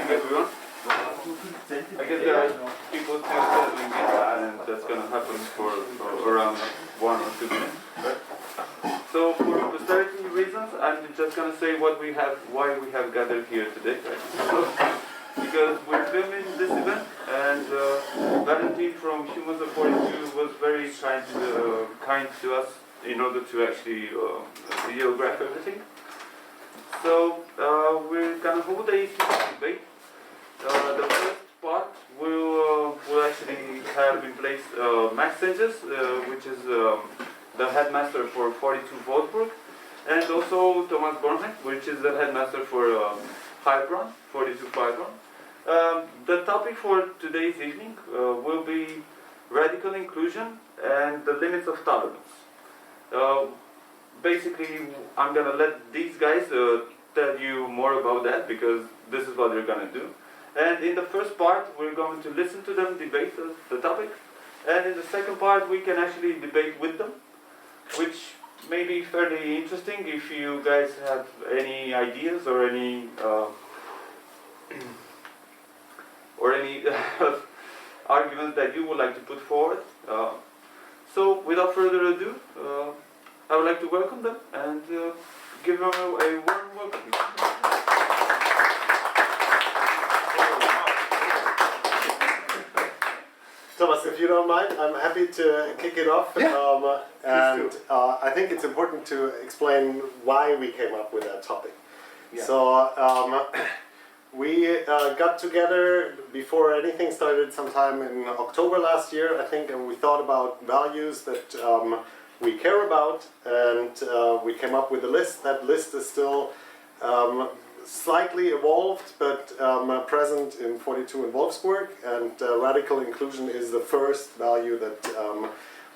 everyone. I guess there are people still settling in, and that's going to happen for around 1 or 2 minutes. Right? So, for posterity reasons, I'm just going to say what we have, why we have gathered here today. Right? Because we're filming this event, and Valentin from Humans of 42 was very kind to us in order to actually videograph everything. So we're gonna hold a debate. The first part will actually have in place Max Senges, which is the headmaster for 42 Wolfsburg, and also Thomas Bornheim, which is the headmaster for Heilbronn, 42 Heilbronn. The topic for today's evening will be radical inclusion and the limits of tolerance. Basically, I'm going to let these guys tell you more about that, because this is what they're going to do. And in the first part, we're going to listen to them debate the topic. And in the second part, we can actually debate with them, which may be fairly interesting if you guys have any ideas or any arguments that you would like to put forward. So, without further ado, I would like to welcome them and give them a warm welcome. Thomas, if you don't mind, I'm happy to kick it off. Yeah. I think it's important to explain why we came up with that topic. Yeah. So we got together before anything started sometime in October last year, I think, and we thought about values that we care about, and we came up with a list. That list is still slightly evolved, but present in 42 in Wolfsburg, and radical inclusion is the first value that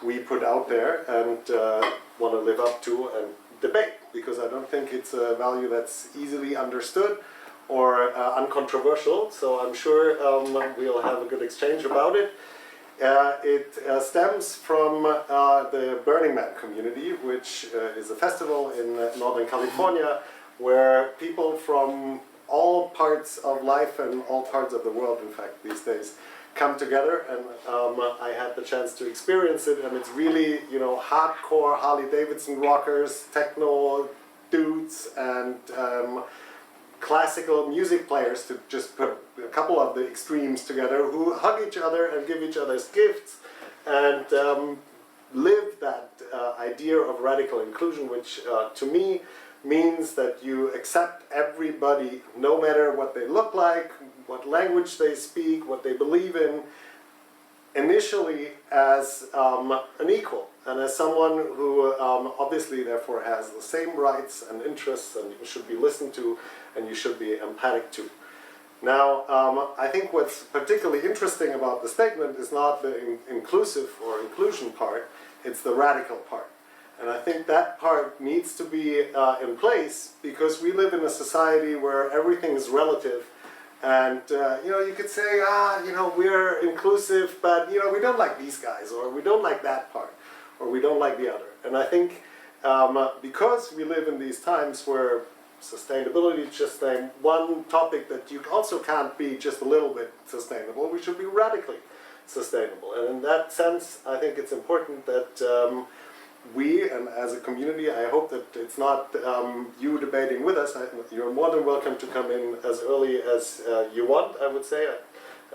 we put out there and want to live up to and debate, because I don't think it's a value that's easily understood or uncontroversial, so I'm sure we'll have a good exchange about it. It stems from the Burning Man community, which is a festival in Northern California where people from all parts of life and all parts of the world, in fact, these days, come together, and I had the chance to experience it, and it's really, you know, hardcore Harley-Davidson rockers, techno dudes, and classical music players, to just put a couple of the extremes together, who hug each other and give each other gifts and live that idea of radical inclusion, which to me means that you accept everybody, no matter what they look like, what language they speak, what they believe in, initially as an equal, and as someone who obviously therefore has the same rights and interests, and you should be listened to and you should be empathic to. Now, I think what's particularly interesting about the statement is not the inclusive or inclusion part, it's the radical part. And I think that part needs to be in place, because we live in a society where everything is relative. And, you know, you could say, you know, we're inclusive, but, you know, we don't like these guys, or we don't like that part, or we don't like the other. And I think because we live in these times where sustainability is just one topic that you also can't be just a little bit sustainable, we should be radically sustainable. And in that sense, I think it's important that we, and as a community, I hope that it's not you debating with us. You're more than welcome to come in as early as you want, I would say.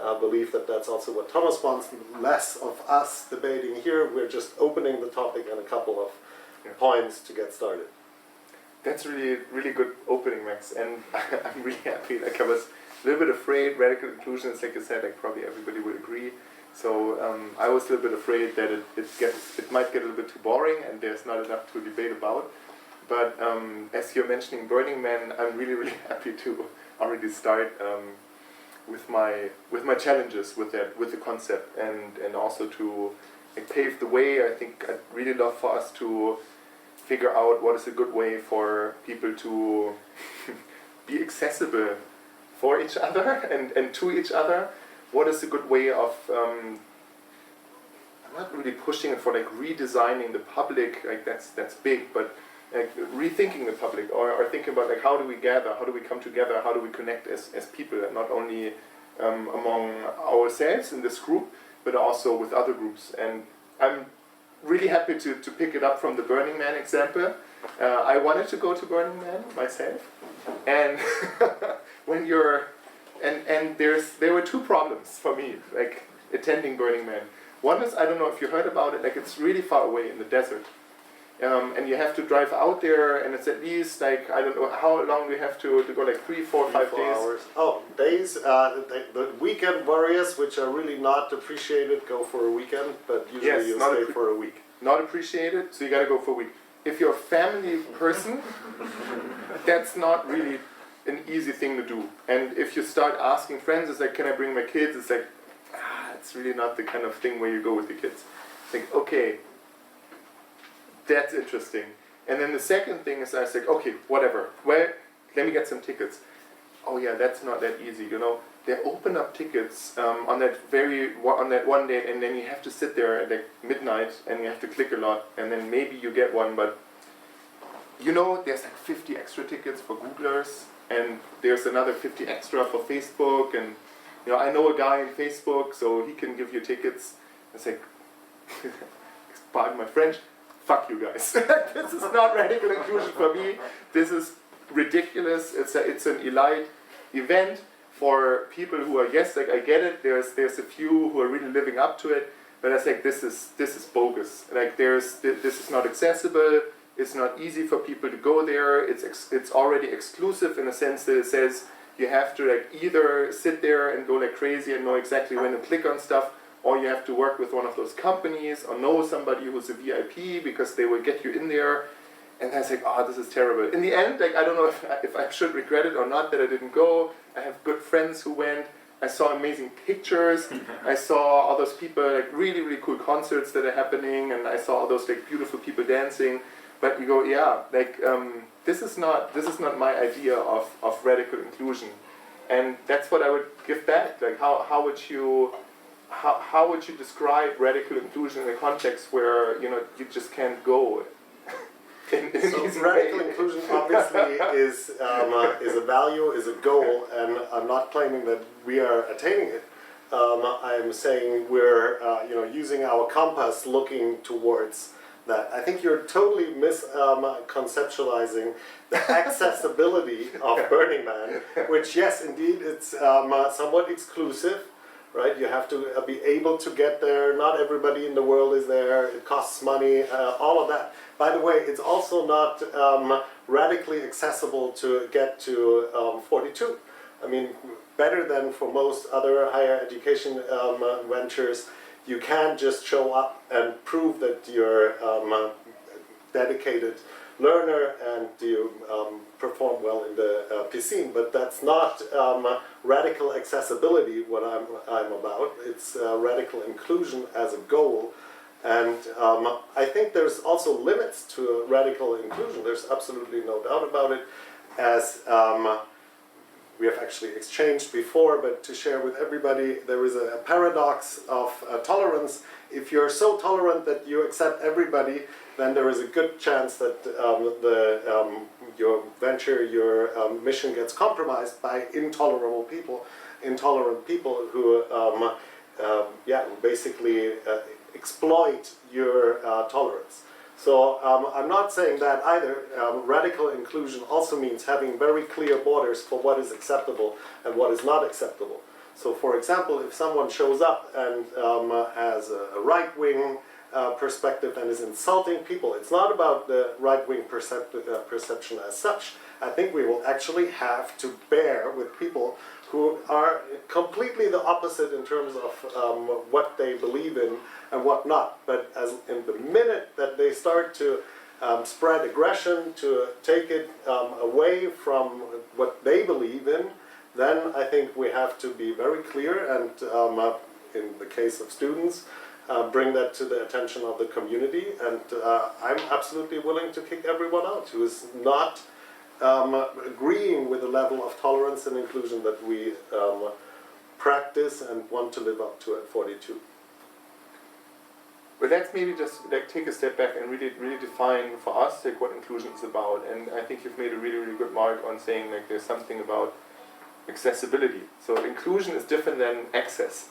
I believe that that's also what Thomas wants, less of us debating here. We're just opening the topic and a couple of points to get started. That's really good opening, Max, and I'm really happy. Like, I was a little bit afraid radical inclusion is, like you said, like probably everybody would agree. So I was a little bit afraid that it might get a little bit too boring and there's not enough to debate about. But as you're mentioning Burning Man, I'm really happy to already start with my challenges with the concept, and also to pave the way. I think I'd really love for us to figure out what is a good way for people to be accessible for each other and to each other. What is a good way of, I'm not really pushing it for like redesigning the public, like that's big, but like rethinking the public, or thinking about like how do we gather, how do we come together, how do we connect as people, and not only among ourselves in this group, but also with other groups. And I'm really happy to pick it up from the Burning Man example. I wanted to go to Burning Man myself, and when you're and there were two problems for me, like attending Burning Man. One is, I don't know if you heard about it, like it's really far away in the desert. And you have to drive out there, and it's at least like, I don't know, how long do you have to go, like 3, 4, 5 days? Hours. Oh, days. The weekend warriors, which are really not appreciated, go for a weekend, but usually you stay for a week. Not appreciated, so you gotta go for a week. If you're a family person, that's not really an easy thing to do. And if you start asking friends, it's like, can I bring my kids? It's like, it's really not the kind of thing where you go with your kids. It's like, okay, that's interesting. And then the second thing is I was like, okay, whatever. Well, let me get some tickets. Oh yeah, that's not that easy, you know. They open up tickets on that one day, and then you have to sit there at like midnight, and you have to click a lot, and then maybe you get one, but you know, there's like 50 extra tickets for Googlers, and there's another 50 extra for Facebook, and you know, I know a guy in Facebook, so he can give you tickets. It's like, pardon my French, fuck you guys. This is not radical inclusion for me. This is ridiculous. It's an elite event for people who are, yes, like I get it. There's a few who are really living up to it, but I think this is bogus. Like this is not accessible. It's not easy for people to go there. It's already exclusive in a sense that it says you have to like either sit there and go like crazy and know exactly when to click on stuff, or you have to work with one of those companies or know somebody who's a VIP because they will get you in there. And I was like, oh, this is terrible. In the end, like I don't know if I should regret it or not that I didn't go. I have good friends who went. I saw amazing pictures. I saw all those people, like really, really cool concerts that are happening, and I saw all those like beautiful people dancing. But you go, yeah, like this is not my idea of radical inclusion, and that's what I would give back. Like how would you describe radical inclusion in a context where you just can't go? So radical inclusion obviously is a value, is a goal, and I'm not claiming that we are attaining it. I'm saying we're using our compass, looking towards that. I think you're totally misconceptualizing the accessibility of Burning Man, which yes, indeed, it's somewhat exclusive. Right, you have to be able to get there. Not everybody in the world is there. It costs money. All of that. By the way, it's also not radically accessible to get to 42. I mean, better than for most other higher education ventures, you can't just show up and prove that you're a dedicated learner and you perform well in the piscine, but that's not radical accessibility what I'm about. It's radical inclusion as a goal, and I think there's also limits to radical inclusion. There's absolutely no doubt about it, as we have actually exchanged before, but to share with everybody, there is a paradox of tolerance. If you're so tolerant that you accept everybody, then there is a good chance that your venture, your mission gets compromised by intolerant people who basically exploit your tolerance. So I'm not saying that either. Radical inclusion also means having very clear borders for what is acceptable and what is not acceptable. So for example, if someone shows up and has a right-wing perspective and is insulting people, it's not about the right-wing perception as such. I think we will actually have to bear with people who are completely the opposite in terms of what they believe in and what not. But as in the minute that they start to spread aggression, to take it away from what they believe in, then I think we have to be very clear and, in the case of students, bring that to the attention of the community. And I'm absolutely willing to kick everyone out who is not agreeing with the level of tolerance and inclusion that we practice and want to live up to at 42. but let's maybe just like take a step back and really define for us like what inclusion is about. And I think you've made a really good mark on saying like there's something about accessibility. So inclusion is different than access.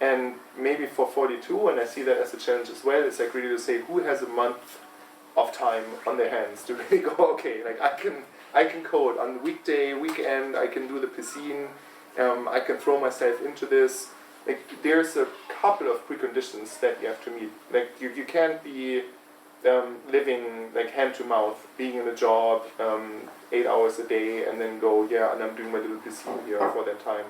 And maybe for 42, and I see that as a challenge as well, it's like really to say who has a month of time on their hands to really go, okay, like I can code on the weekday, weekend, I can do the piscine, I can throw myself into this. Like there's a couple of preconditions that you have to meet. Like you can't be living like hand to mouth, being in a job 8 hours a day and then go, yeah, and I'm doing my little piscine here for that time.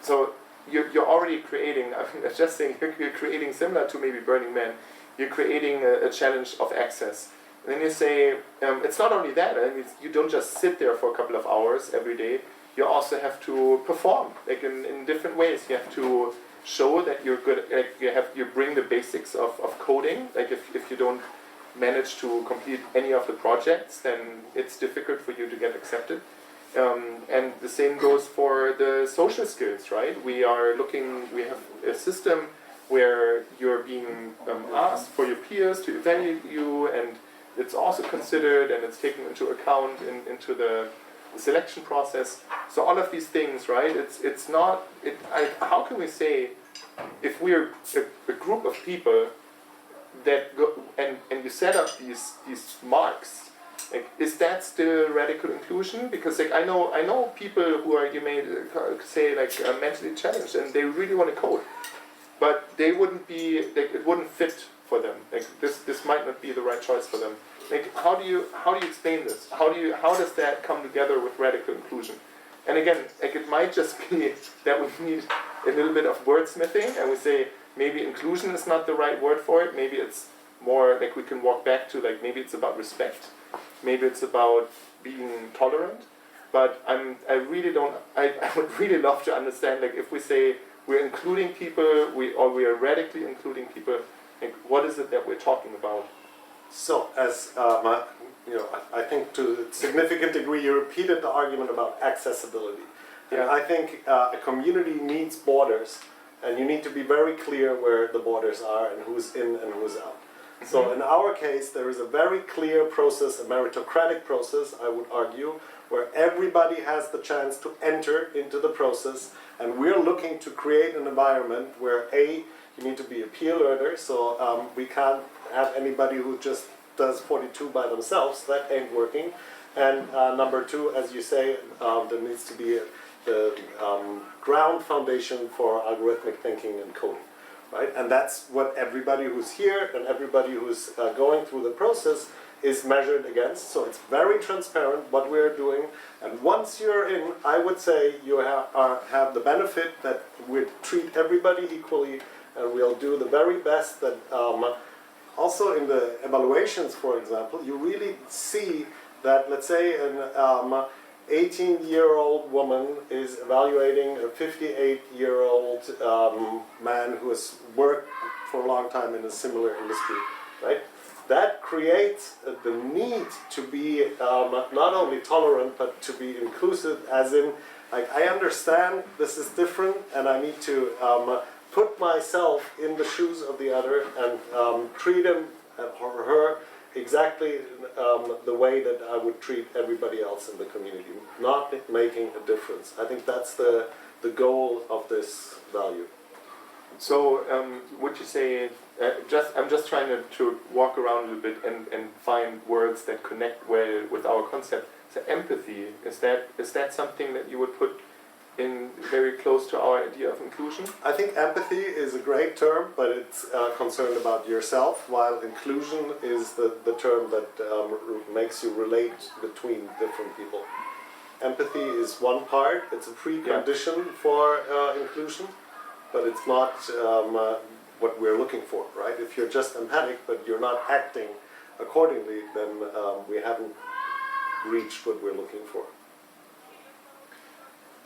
So you're already creating, I mean, just saying, you're creating similar to maybe Burning Man, you're creating a challenge of access. And then you say, it's not only that, I mean, you don't just sit there for a couple of hours every day, you also have to perform, like in different ways. You have to show that you're good, like you bring the basics of coding, like if you don't manage to complete any of the projects, then it's difficult for you to get accepted. And the same goes for the social skills, right? We have a system where you're being asked for your peers to evaluate you, and it's also considered and it's taken into account into the selection process. So all of these things, right? It's not. How can we say if we're a group of people that go and you set up these marks? Like, is that still radical inclusion? Because like I know people who are, you may say, like mentally challenged and they really want to code, but they wouldn't be, like, it wouldn't fit for them. Like this might not be the right choice for them. Like how do you explain this? How does that come together with radical inclusion? And again, like it might just be that we need a little bit of wordsmithing and we say maybe inclusion is not the right word for it. Maybe it's more like we can walk back to like maybe it's about respect. Maybe it's about being tolerant, but I would really love to understand, like if we say we're including people, we are radically including people, like what is it that we're talking about? So, as I think to a significant degree you repeated the argument about accessibility. And Yeah. I think a community needs borders, and you need to be very clear where the borders are and who's in and who's out. So in our case, there is a very clear process, a meritocratic process, I would argue, where everybody has the chance to enter into the process, and we're looking to create an environment where you need to be a peer learner, so we can't have anybody who just does 42 by themselves, that ain't working. And number two, as you say, there needs to be the ground foundation for algorithmic thinking and coding. Right? And that's what everybody who's here and everybody who's going through the process is measured against. So it's very transparent what we're doing. And once you're in, I would say you have the benefit that we treat everybody equally, and we'll do the very best that also in the evaluations, for example, you really see that, let's say, an 18-year-old woman is evaluating a 58-year-old man who has worked for a long time in a similar industry, right? That creates the need to be not only tolerant, but to be inclusive, as in, like, I understand this is different, and I need to put myself in the shoes of the other and treat him or her exactly the way that I would treat everybody else in the community, not making a difference. I think that's the goal of this value. So would you say, I'm just trying to walk around a little bit and find words that connect well with our concept. So empathy, is that something that you would put in very close to our idea of inclusion? I think empathy is a great term, but it's concerned about yourself, while inclusion is the term that makes you relate between different people. Empathy is one part, it's a precondition for inclusion, but it's not what we're looking for, right? If you're just empathic, but you're not acting accordingly, then we haven't reached what we're looking for.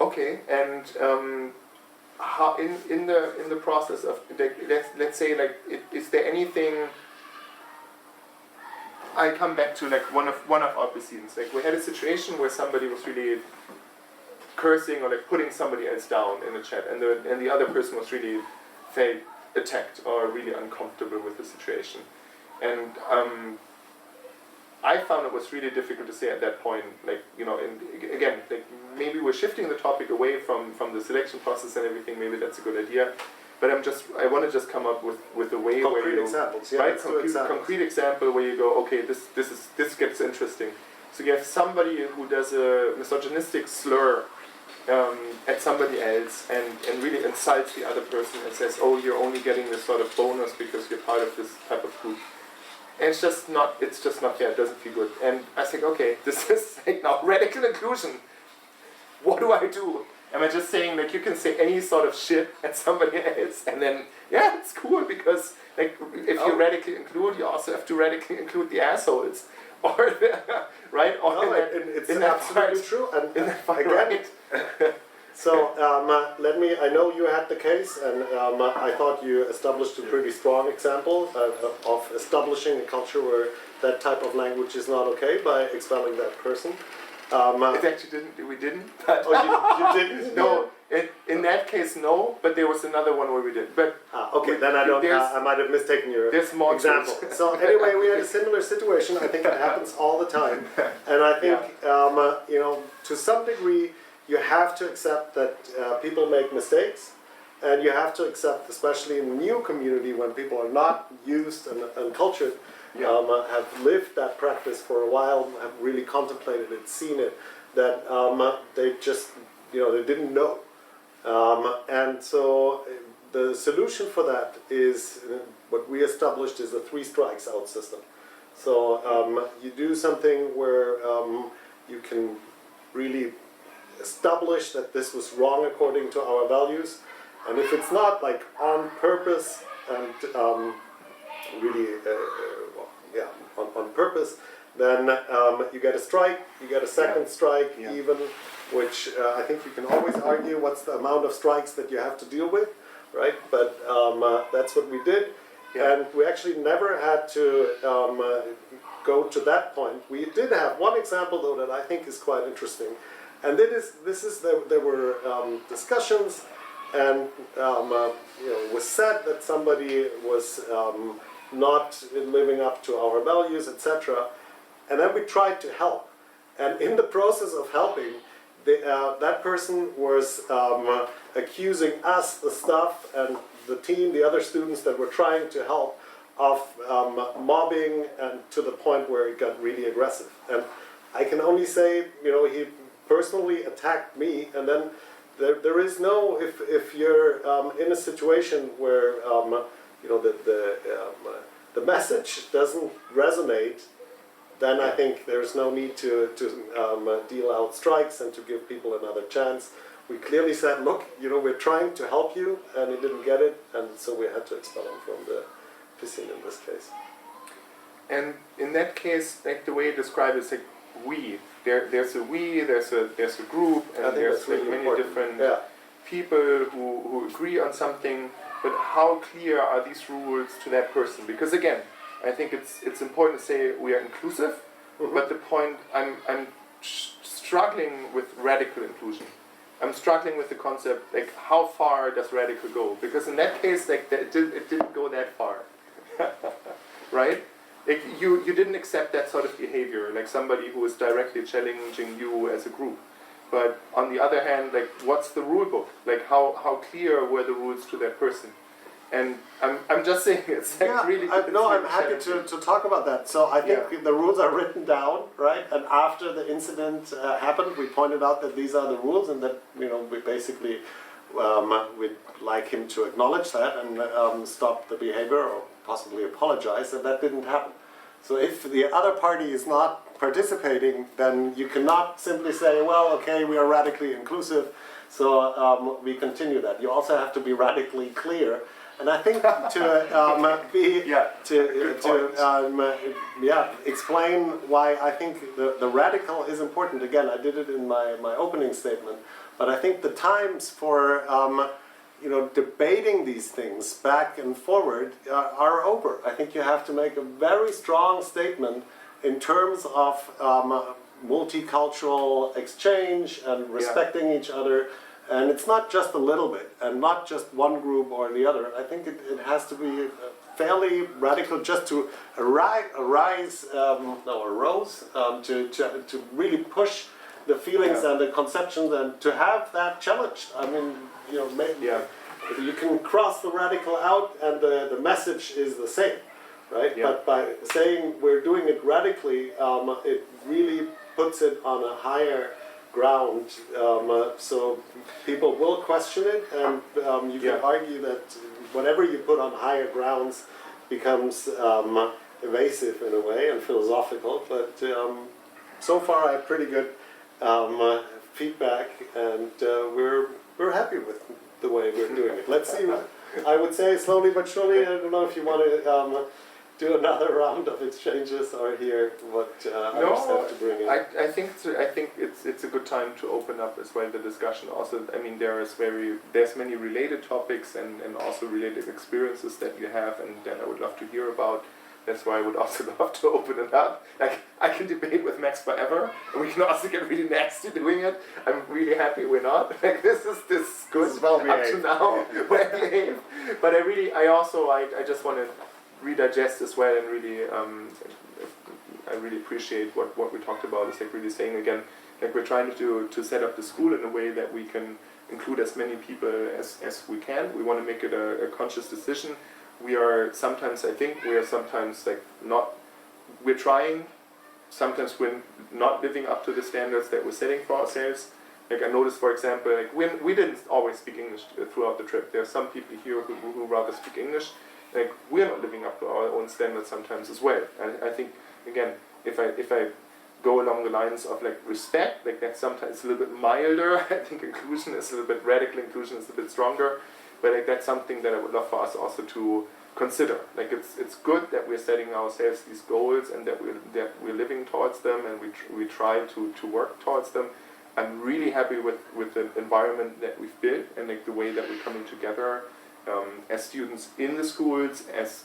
Okay, and how in the process of let's say, like, is there anything? I come back to like one of our proceedings. Like, we had a situation where somebody was really cursing or like putting somebody else down in the chat, and the other person was really felt attacked or really uncomfortable with the situation. And I found it was really difficult to say at that point, like, you know, and again, like maybe we're shifting the topic away from the selection process and everything, maybe that's a good idea. But I want to just come up with a way concrete where you, examples, yeah, right? let's do examples. Concrete example where you go, okay, this gets interesting. So you have somebody who does a misogynistic slur at somebody else and really insults the other person and says, oh, you're only getting this sort of bonus because you're part of this type of group. And it's just not fair, it doesn't feel good. And I think, okay, this is like now radical inclusion. What do I do? Am I just saying, like, you can say any sort of shit at somebody else and then, yeah, it's cool because, like, if you radically include, you also have to radically include the assholes. Or, right? Or No, it's absolutely true. And again, so I know you had the case, and I thought you established a pretty strong example of establishing a culture where that type of language is not okay by expelling that person. It actually we didn't. But you didn't? No, in that case, no. But there was another one where we did. But okay, then I might have mistaken your example. So anyway, we had a similar situation. I think it happens all the time, and I think you know, to some degree, you have to accept that people make mistakes, and you have to accept, especially in the new community, when people are not used and cultured. Have lived that practice for a while, have really contemplated it, seen it, that they just, you know, they didn't know. And so the solution for that is, what we established is a 3 strikes out system. So you do something where you can really establish that this was wrong according to our values, and if it's not like on purpose and really on purpose, then you get a strike, you get a second strike even, which I think you can always argue what's the amount of strikes that you have to deal with, right? But that's what we did, and we actually never had to go to that point. We did have one example though that I think is quite interesting, and there were discussions, and you know, it was said that somebody was not living up to our values, etc. And then we tried to help. And in the process of helping, that person was accusing us, the staff, and the team, the other students that were trying to help, of mobbing, and to the point where it got really aggressive. And I can only say, you know, he personally attacked me, and then there is no, if you're in a situation where you know, the message doesn't resonate, then I think there's no need to deal out strikes and to give people another chance. We clearly said, look, you know, we're trying to help you, and he didn't get it, and so we had to expel him from the piscine in this case. And in that case, like the way you describe it is like we. There's a we, there's a group, and there's like really many important. different people who agree on something. But how clear are these rules to that person? Because again, I think it's important to say we are inclusive, but the point, I'm struggling with radical inclusion. I'm struggling with the concept, like, how far does radical go? Because in that case, like, it didn't go that far, right? Like, you didn't accept that sort of behavior, like somebody who is directly challenging you as a group. But on the other hand, like, what's the rule book? Like, how clear were the rules to that person? And I'm just saying, it's like really... I'm happy to talk about that. So I think the rules are written down, right? And after the incident happened, we pointed out that these are the rules, and that, you know, we basically we'd like him to acknowledge that and stop the behavior, or possibly apologize, and that didn't happen. So if the other party is not participating, then you cannot simply say, well, okay, we are radically inclusive, so we continue that. You also have to be radically clear. And I think explain why I think the radical is important. Again, I did it in my opening statement, but I think the times for you know, debating these things back and forward are over. I think you have to make a very strong statement in terms of multicultural exchange and respecting each other, And it's not just a little bit, and not just one group or the other. I think it has to be fairly radical just to arose to really push the feelings and the conceptions and to have that challenged. I mean, you know, you can cross the radical out and the message is the same, right? Yeah. But by saying we're doing it radically, it really puts it on a higher ground, so people will question it, and you can argue that whatever you put on higher grounds becomes evasive in a way and philosophical, but so far I have pretty good feedback, and we're happy with the way we're doing it. Let's see, I would say slowly but surely. I don't know if you want to do another round of exchanges or hear what others have to bring in. I think it's a good time to open up as well the discussion. Also, I mean, there's many related topics and also related experiences that you have, and that I would love to hear about. That's why I would also love to open it up. Like, I can debate with Max forever, and we can also get really nasty doing it. I'm really happy we're not. Like, this is good This is well up to now. Well behaved. But I just want to redigest as well, and really I really appreciate what we talked about. Is like really saying again, like we're trying to set up the school in a way that we can include as many people as we can. We want to make it a conscious decision. We are sometimes like not, we're trying, sometimes we're not living up to the standards that we're setting for ourselves. Like I noticed, for example, like we didn't always speak English throughout the trip. There are some people here who rather speak English. Like we're not living up to our own standards sometimes as well. I think again, if I go along the lines of like respect, like that's sometimes a little bit milder. I think inclusion is a little bit radical. Inclusion is a bit stronger. But like that's something that I would love for us also to consider. Like it's good that we're setting ourselves these goals and that we're living towards them, and we try to work towards them. I'm really happy with the environment that we've built and like the way that we're coming together as students in the schools, as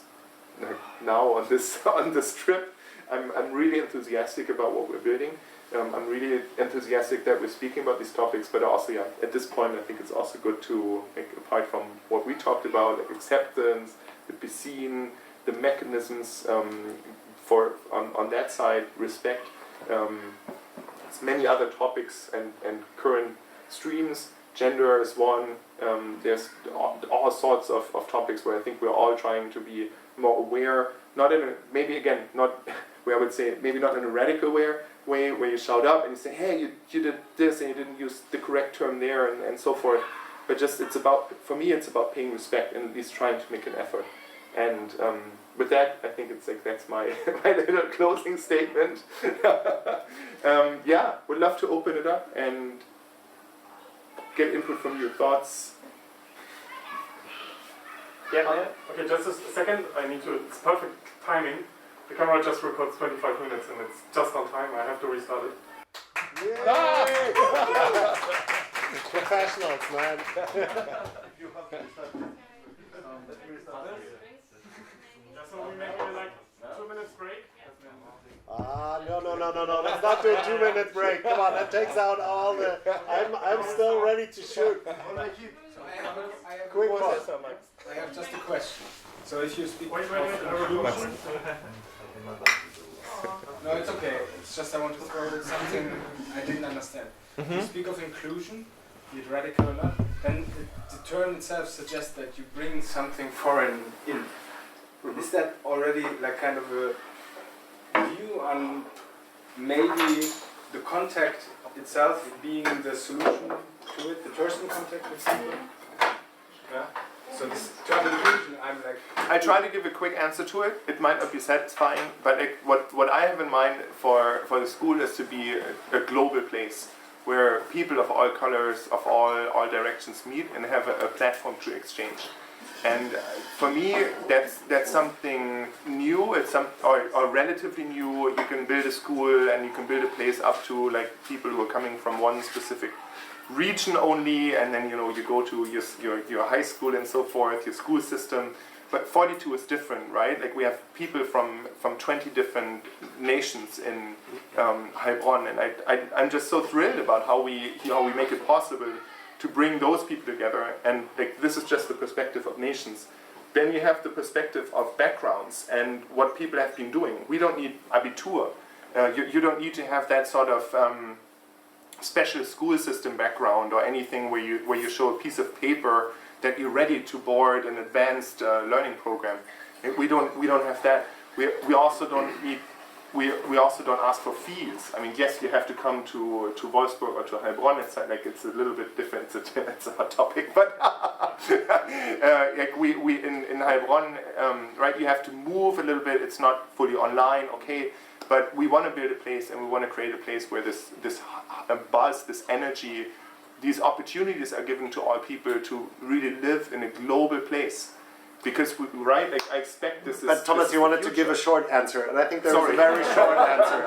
like now on this trip. I'm really enthusiastic about what we're building. I'm really enthusiastic that we're speaking about these topics, but also at this point I think it's also good to, like, apart from what we talked about, like acceptance, the be seen, the mechanisms on that side, respect, there's many other topics and current streams. Gender is one. There's all sorts of topics where I think we're all trying to be more aware, not in a, maybe again, not where I would say maybe not in a radical way where you shout up and you say, hey, you did this and you didn't use the correct term there and so forth. But just for me it's about paying respect and at least trying to make an effort. And with that, I think it's like that's my little closing statement. Would love to open it up and get input from your thoughts. Yeah. Okay, just a second. It's perfect timing. The camera just records 25 minutes and it's just on time. I have to restart it. Yay! Professionals, man. So we make like 2 minutes break. No. Let's not do a 2-minute break. Come on, that takes out all the. I'm still ready to shoot. So I have Quick one. pause. I have just a question. So if you speak Wait, of revolution. no, it's okay. It's just I want to throw something I didn't understand. If you speak of inclusion, be it radical or not, then the term itself suggests that you bring something foreign in. Is that already like kind of a view on maybe the contact itself being the solution to it, the personal contact with people? Yeah. So this term inclusion, I'm like. I try to give a quick answer to it. It might not be satisfying, but like what I have in mind for the school is to be a global place where people of all colors, of all directions meet and have a platform to exchange. And for me, that's something new. It's or relatively new. You can build a school and you can build a place up to like people who are coming from one specific region only, and then you go to your high school and so forth, your school system. But 42 is different, right? Like we have people from 20 different nations in Heilbronn, and I'm just so thrilled about how we make it possible to bring those people together, and like, this is just the perspective of nations. Then you have the perspective of backgrounds and what people have been doing. We don't need Abitur. You don't need to have that sort of special school system background or anything where you show a piece of paper that you're ready to board an advanced learning program. We don't have that. We also don't need. We also don't ask for fees. I mean, yes, you have to come to Wolfsburg or to Heilbronn. It's like it's a little bit different. It's a hot topic, but like we in Heilbronn, right? You have to move a little bit. It's not fully online, okay. But we want to build a place, and we want to create a place where this buzz, this energy, these opportunities are given to all people to really live in a global place. Because, right, like, I expect this is... But Thomas, you wanted to give a short answer, and I think there's Sorry. a very short answer.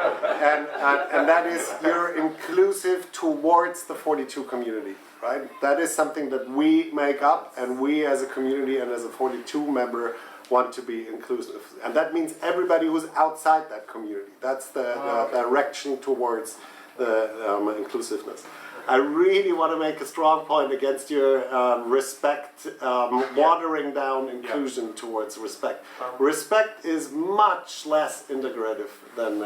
And that is, you're inclusive towards the 42 community, right? That is something that we make up, and we as a community and as a 42 member want to be inclusive. And that means everybody who's outside that community. That's the direction towards the inclusiveness. I really want to make a strong point against your respect, watering down inclusion towards respect. Respect is much less integrative than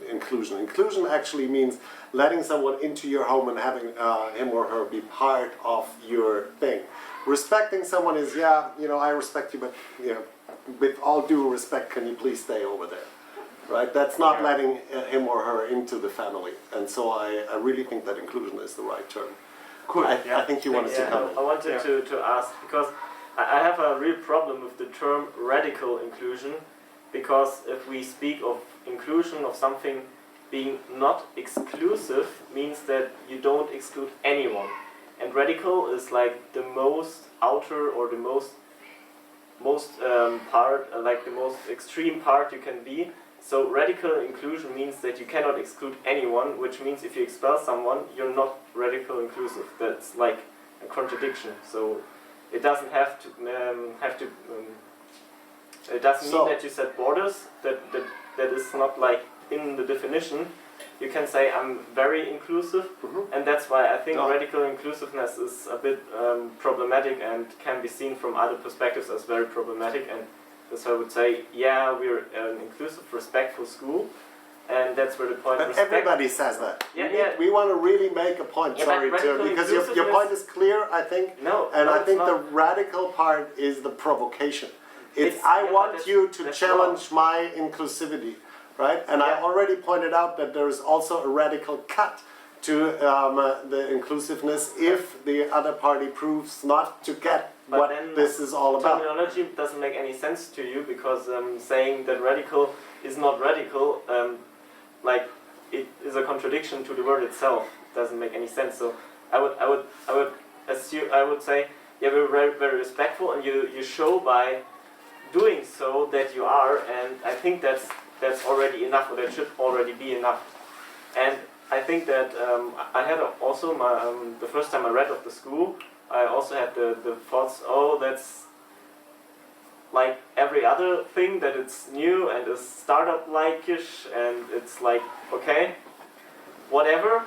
inclusion. Inclusion actually means letting someone into your home and having him or her be part of your thing. Respecting someone is, yeah, you know, I respect you, but you know, with all due respect, can you please stay over there? Right? That's not letting him or her into the family. And so I really think that inclusion is the right term. Cool. I think you wanted to comment. I wanted to ask, because I have a real problem with the term radical inclusion, because if we speak of inclusion of something being not exclusive, means that you don't exclude anyone. And radical is like the most outer or the most part, like the most extreme part you can be. So radical inclusion means that you cannot exclude anyone, which means if you expel someone, you're not radical inclusive. That's like a contradiction. So it doesn't have to it doesn't mean that you set borders. That is not like in the definition. You can say I'm very inclusive, and that's why I think radical inclusiveness is a bit problematic and can be seen from other perspectives as very problematic. And so I would say, yeah, we're an inclusive, respectful school, and that's where the point. But everybody says that. Yeah. We want to really make a point. Sorry, because your point is clear, I think. No. And I think not. the radical part is the provocation. I want you to challenge my inclusivity, right? And I already pointed out that there is also a radical cut to the inclusiveness if the other party proves not to get what this is all about. Terminology doesn't make any sense to you, because saying that radical is not radical, like it is a contradiction to the word itself. Doesn't make any sense. So I would say, yeah, we're very, very respectful, and you show by doing so that you are, and I think that's already enough, or that should already be enough. And I think that I had also the first time I read of the school, I also had the thoughts, oh, that's like every other thing, that it's new and is startup-like-ish, and it's like, okay, whatever.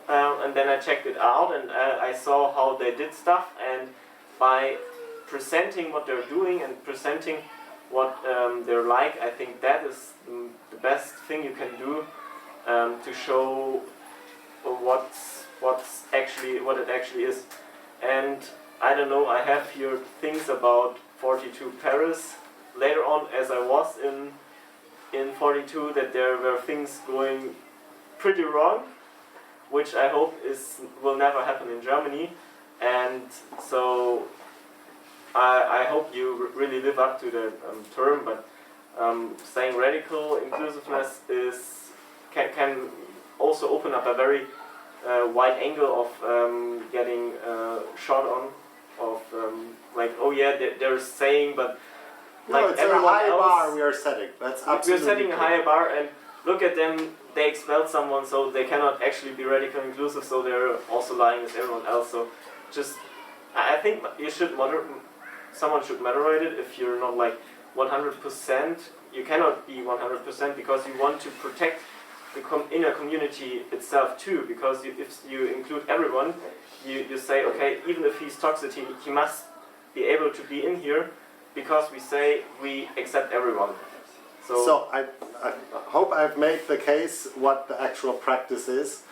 And then I checked it out, and I saw how they did stuff, and by presenting what they're doing and presenting what they're like, I think that is the best thing you can do to show what it actually is. And I don't know, I have here things about 42 Paris later on, as I was in 42, that there were things going pretty wrong, which I hope will never happen in Germany. And so I hope you really live up to the term, but saying radical inclusiveness can also open up a very wide angle of getting shot on, of like, oh yeah, they're saying, but like, no, it's a high bar we are setting. That's absolutely. We're setting a higher bar, and look at them. They expelled someone, so they cannot actually be radical inclusive. So they're also lying as everyone else. So just, I think someone should moderate it. If you're not like 100%, you cannot be 100% because you want to protect inner community itself too, because if you include everyone, you say, okay, even if he's toxic, he must be able to be in here, because we say we accept everyone. So I hope I've made the case what the actual practice is,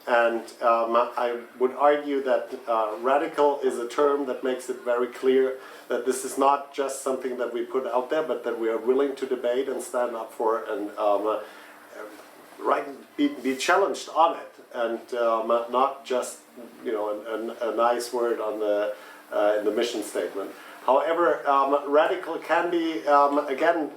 and I would argue that radical is a term that makes it very clear that this is not just something that we put out there, but that we are willing to debate and stand up for, and be challenged on it, and not just a nice word on in the mission statement. However, radical can be, again,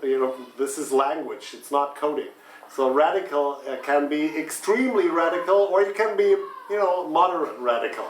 this is language, it's not coding. So radical can be extremely radical, or you can be, moderate radical.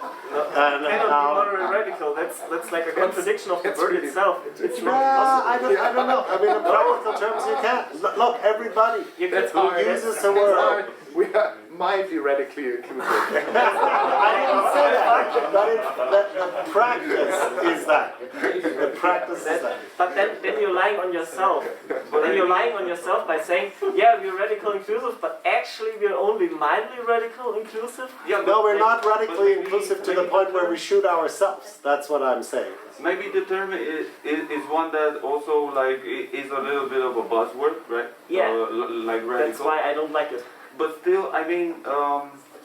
Cannot be moderate radical. That's like a contradiction of the word itself. It's not possible. I don't know. I mean, in practical terms, you can. Look, everybody who uses the word. We are mildly radically inclusive. I didn't say that, but the practice is that. The practice is that. But then you're lying on yourself. Then you're lying on yourself by saying, yeah, we're radical inclusive, but actually we're only mildly radical inclusive. Yeah, No, we're not radically inclusive to the point where we shoot ourselves. That's what I'm saying. Maybe the term is one that also is a little bit of a buzzword, right? Yeah. Like radical. That's why I don't like it. But still, I mean,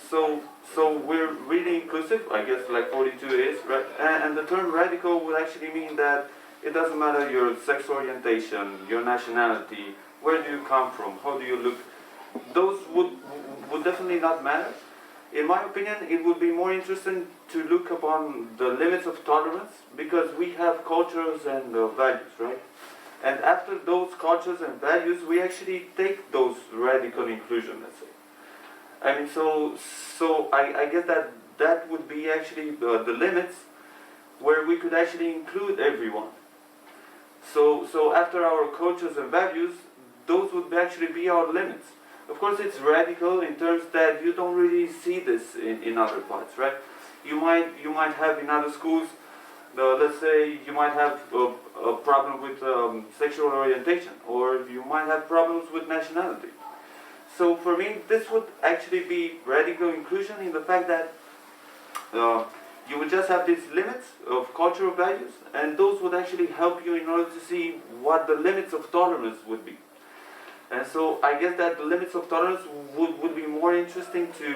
so we're really inclusive, I guess, like 42 is, right? And the term radical would actually mean that it doesn't matter your sex orientation, your nationality, where do you come from, how do you look. Those would definitely not matter. In my opinion, it would be more interesting to look upon the limits of tolerance, because we have cultures and values, right? And after those cultures and values, we actually take those radical inclusion, let's say. I mean, so I guess that would be actually the limits where we could actually include everyone. So after our cultures and values, those would actually be our limits. Of course, it's radical in terms that you don't really see this in other parts, right? You might have in other schools, let's say you might have a problem with sexual orientation, or you might have problems with nationality. So for me, this would actually be radical inclusion in the fact that you would just have these limits of cultural values, and those would actually help you in order to see what the limits of tolerance would be. And so I guess that the limits of tolerance would be more interesting to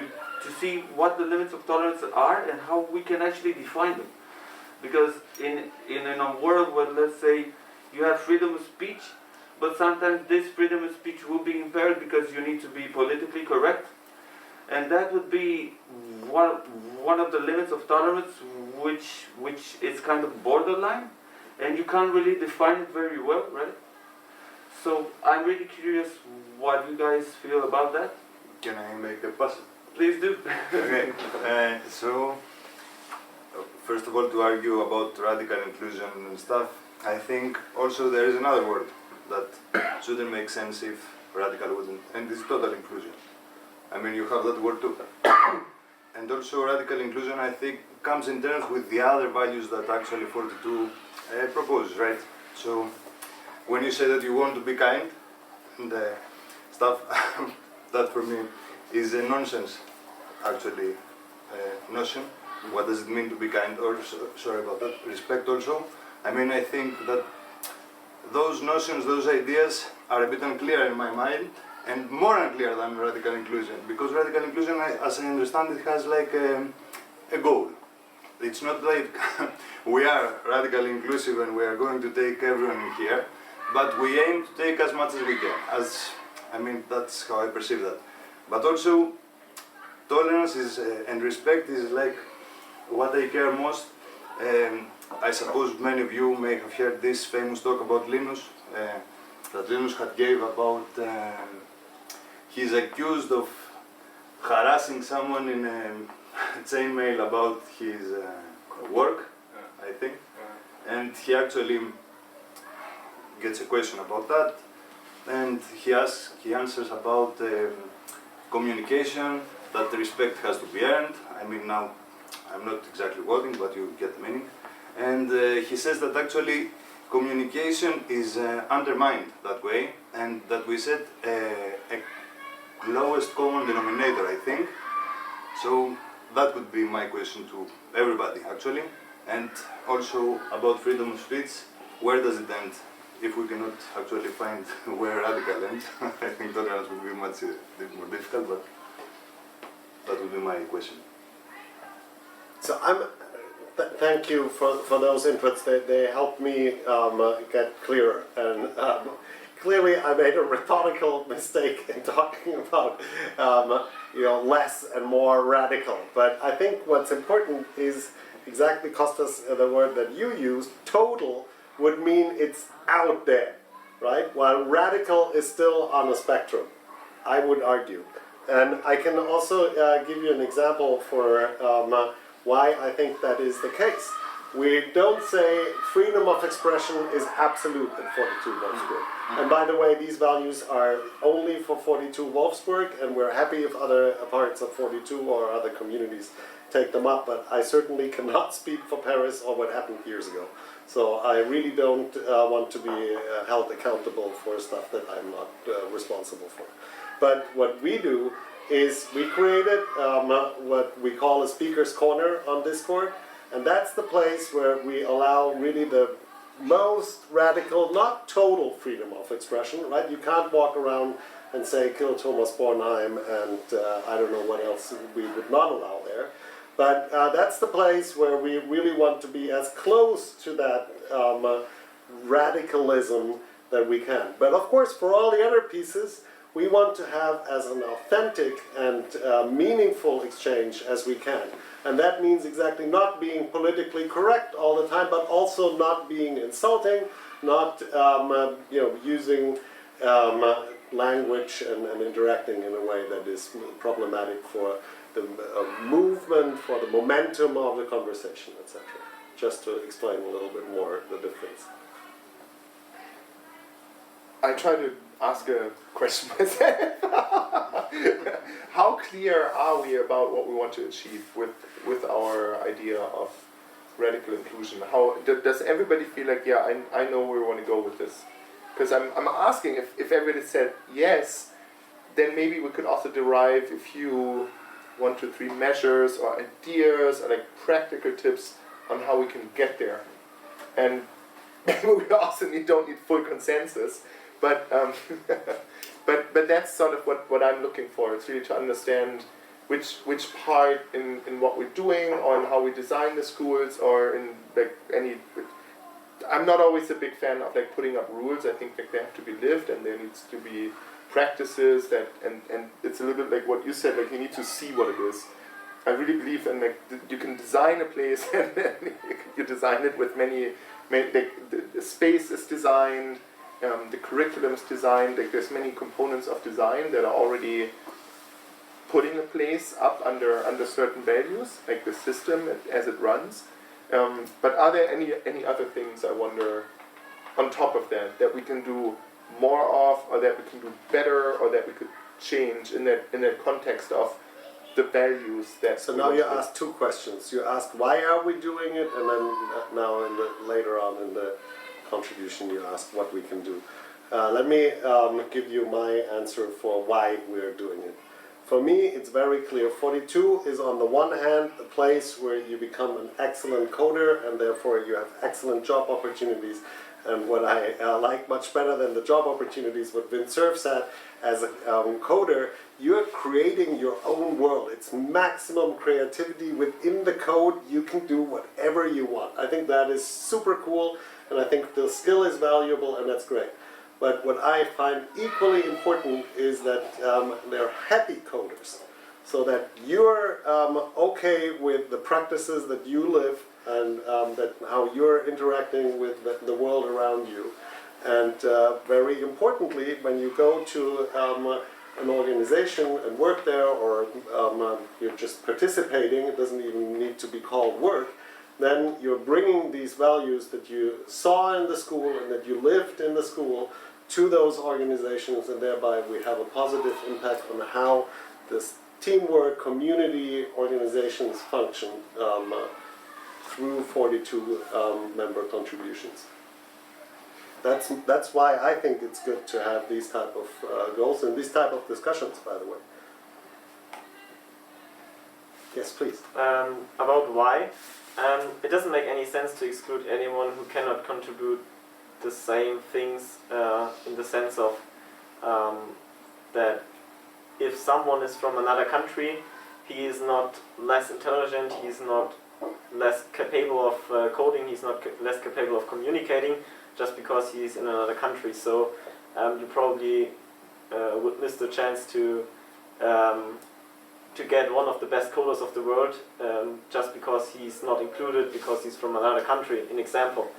see what the limits of tolerance are and how we can actually define them. Because in a world where, let's say, you have freedom of speech, but sometimes this freedom of speech will be impaired because you need to be politically correct. And that would be one of the limits of tolerance which is kind of borderline, and you can't really define it very well, right? So I'm really curious what you guys feel about that. Can I make a pass? Please do. Okay. So, first of all, to argue about radical inclusion and stuff, I think also there is another word that shouldn't make sense if radical wouldn't, and it's total inclusion. I mean, you have that word too. And also radical inclusion, I think, comes in terms with the other values that actually 42 proposes, right? So, when you say that you want to be kind, and stuff, that for me is a nonsense, actually, notion. What does it mean to be kind? Or, sorry about that, respect also. I mean, I think that those notions, those ideas are a bit unclear in my mind, and more unclear than radical inclusion, because radical inclusion, as I understand it, has like a goal. It's not like we are radically inclusive and we are going to take everyone in here, but we aim to take as much as we can. I mean, that's how I perceive that. But also, tolerance is and respect is like what I care most. I suppose many of you may have heard this famous talk about Linus, that Linus had gave about he's accused of harassing someone in a chainmail about his work, I think, and he actually gets a question about that, and he answers about communication, that the respect has to be earned. I mean, now I'm not exactly quoting, but you get the meaning. And he says that actually communication is undermined that way, and that we set a lowest common denominator, I think. So that would be my question to everybody, actually. And also about freedom of speech, where does it end? If we cannot actually find where radical ends, I think tolerance would be much more difficult, but that would be my question. So thank you for those inputs. They helped me get clearer. And clearly, I made a rhetorical mistake in talking about less and more radical. But I think what's important is exactly, Kostas, the word that you used. Total would mean it's out there, right? While radical is still on a spectrum, I would argue. And I can also give you an example for why I think that is the case. We don't say freedom of expression is absolute at 42 Wolfsburg. And by the way, these values are only for 42 Wolfsburg, and we're happy if other parts of 42 or other communities take them up, but I certainly cannot speak for Paris or what happened years ago. So I really don't want to be held accountable for stuff that I'm not responsible for. But what we do is we created what we call a speaker's corner on Discord, and that's the place where we allow really the most radical, not total freedom of expression, right? You can't walk around and say kill Thomas Bornheim and I don't know what else we would not allow there. But that's the place where we really want to be as close to that radicalism that we can. But of course, for all the other pieces, we want to have as an authentic and meaningful exchange as we can. And that means exactly not being politically correct all the time, but also not being insulting, not using language and interacting in a way that is problematic for the movement, for the momentum of the conversation, etc. Just to explain a little bit more the difference. I try to ask a question myself. How clear are we about what we want to achieve with our idea of radical inclusion? How does everybody feel like, yeah, I know where we want to go with this? Because I'm asking if everybody said yes, then maybe we could also derive a few 1, 2, 3 measures or ideas or like practical tips on how we can get there. And maybe we also don't need full consensus, but but that's sort of what I'm looking for. It's really to understand which part in what we're doing, or in how we design the schools, or in like any. I'm not always a big fan of like putting up rules. I think like they have to be lived, and there needs to be practices that and it's a little bit like what you said, like you need to see what it is. I really believe in like you can design a place and then you design it with many the space is designed, the curriculum is designed, like there's many components of design that are already put in a place up under certain values, like the system as it runs. But are there any other things, I wonder, on top of that we can do more of, or that we can do better, or that we could change in that context of the values that. So now you asked 2 questions. You asked why are we doing it, and then now later on in the contribution you asked what we can do. Let me give you my answer for why we're doing it. For me, it's very clear. 42 is on the one hand a place where you become an excellent coder, and therefore you have excellent job opportunities. And what I like much better than the job opportunities, what Vint Cerf said, as a coder, you're creating your own world. It's maximum creativity within the code. You can do whatever you want. I think that is super cool, and I think the skill is valuable, and that's great. But what I find equally important is that they're happy coders, so that you're okay with the practices that you live, and that how you're interacting with the world around you. And very importantly, when you go to an organization and work there, or you're just participating, it doesn't even need to be called work, then you're bringing these values that you saw in the school and that you lived in the school to those organizations, and thereby we have a positive impact on how this teamwork, community organizations function through 42 member contributions. that's why I think it's good to have these type of goals and these type of discussions, by the way. Yes, please. About why, it doesn't make any sense to exclude anyone who cannot contribute the same things in the sense of that if someone is from another country, he is not less intelligent, he is not less capable of coding, he's not less capable of communicating just because he's in another country. So you probably would miss the chance to get one of the best coders of the world just because he's not included, because he's from another country, an example.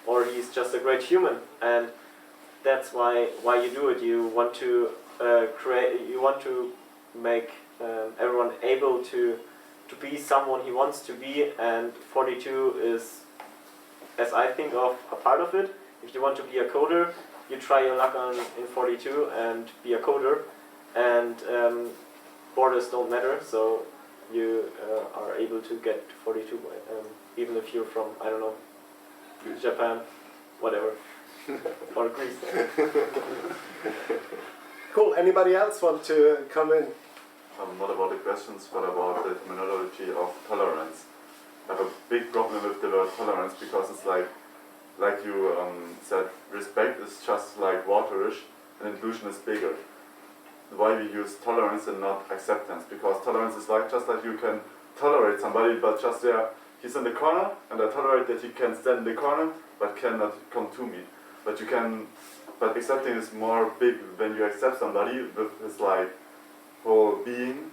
Or he's just a great human, and that's why you do it. You want to you want to make everyone able to be someone he wants to be, and 42 is, as I think of, a part of it. If you want to be a coder, you try your luck in 42 and be a coder, and borders don't matter, so you are able to get to 42, even if you're from, I don't know, Japan, whatever, or Greece. Cool. Anybody else want to come in? Not about the questions, but about the terminology of tolerance. I have a big problem with the word tolerance because it's like you said, respect is just like waterish and inclusion is bigger. Why we use tolerance and not acceptance? Because tolerance is just like you can tolerate somebody, but just he's in the corner, and I tolerate that he can stand in the corner, but cannot come to me. But accepting is more big when you accept somebody with his whole being.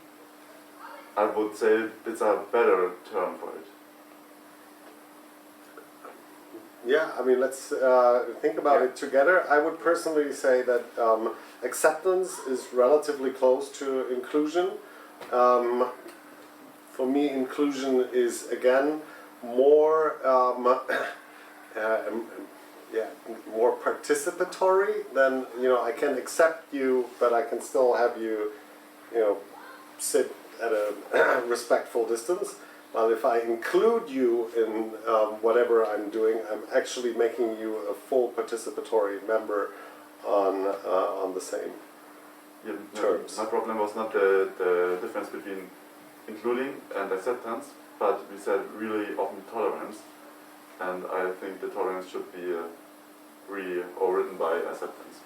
I would say it's a better term for it. Yeah, I mean, let's think about it together. I would personally say that acceptance is relatively close to inclusion. For me, inclusion is, again, more more participatory than, I can accept you, but I can still have you, sit at a respectful distance. While if I include you in whatever I'm doing, I'm actually making you a full participatory member on the same terms. My problem was not the difference between including and acceptance, but we said really often tolerance, and I think the tolerance should be really overridden by acceptance.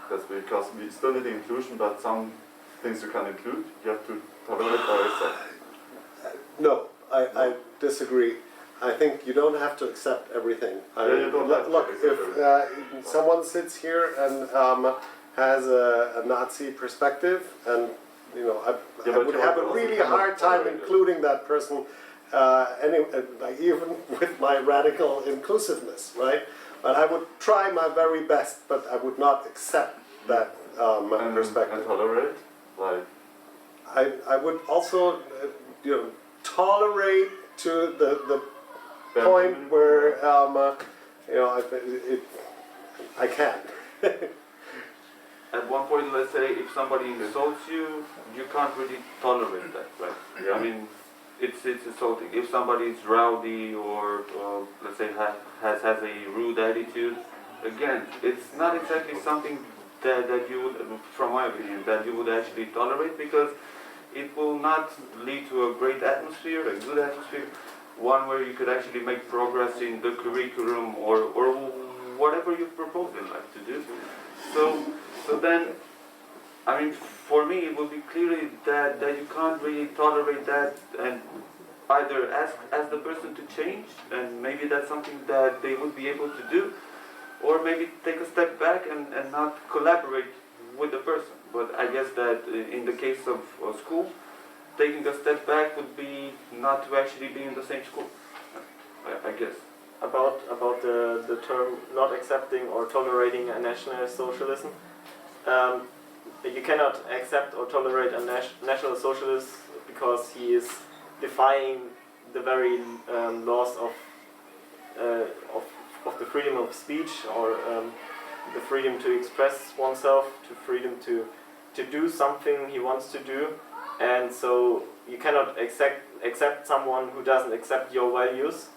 That's because we still need inclusion, but some things you can include, you have to tolerate or accept. No, I disagree. I think you don't have to accept everything. You don't have to look, accept if someone sits here and has a Nazi perspective, and I would have a really hard time including that person, even with my radical inclusiveness, right? But I would try my very best, but I would not accept that perspective. And tolerate, I would also, tolerate to the point where I can. At one point, let's say, if somebody insults you, you can't really tolerate that, right? Yeah. I mean, it's insulting. If somebody is rowdy or let's say has a rude attitude, again, it's not exactly something that you would, from my opinion, that you would actually tolerate, because it will not lead to a great atmosphere, a good atmosphere, one where you could actually make progress in the curriculum or whatever you propose in life to do. So then, I mean, for me, it would be clearly that you can't really tolerate that, and either ask the person to change, and maybe that's something that they would be able to do, or maybe take a step back and not collaborate with the person. But I guess that in the case of school, taking a step back would be not to actually be in the same school, I guess. About the term not accepting or tolerating a national socialism, you cannot accept or tolerate a national socialist because he is defying the very laws of the freedom of speech, or the freedom to express oneself, to freedom to do something he wants to do. And so you cannot accept someone who doesn't accept your values,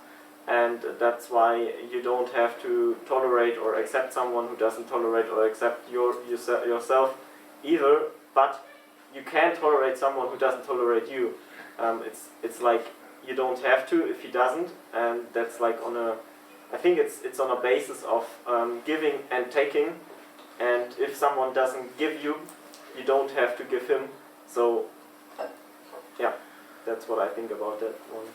and that's why you don't have to tolerate or accept someone who doesn't tolerate or accept yourself either, but you can tolerate someone who doesn't tolerate you. It's like you don't have to if he doesn't, and that's like on a, I think it's on a basis of giving and taking, and if someone doesn't give you, you don't have to give him. So yeah, that's what I think about that one.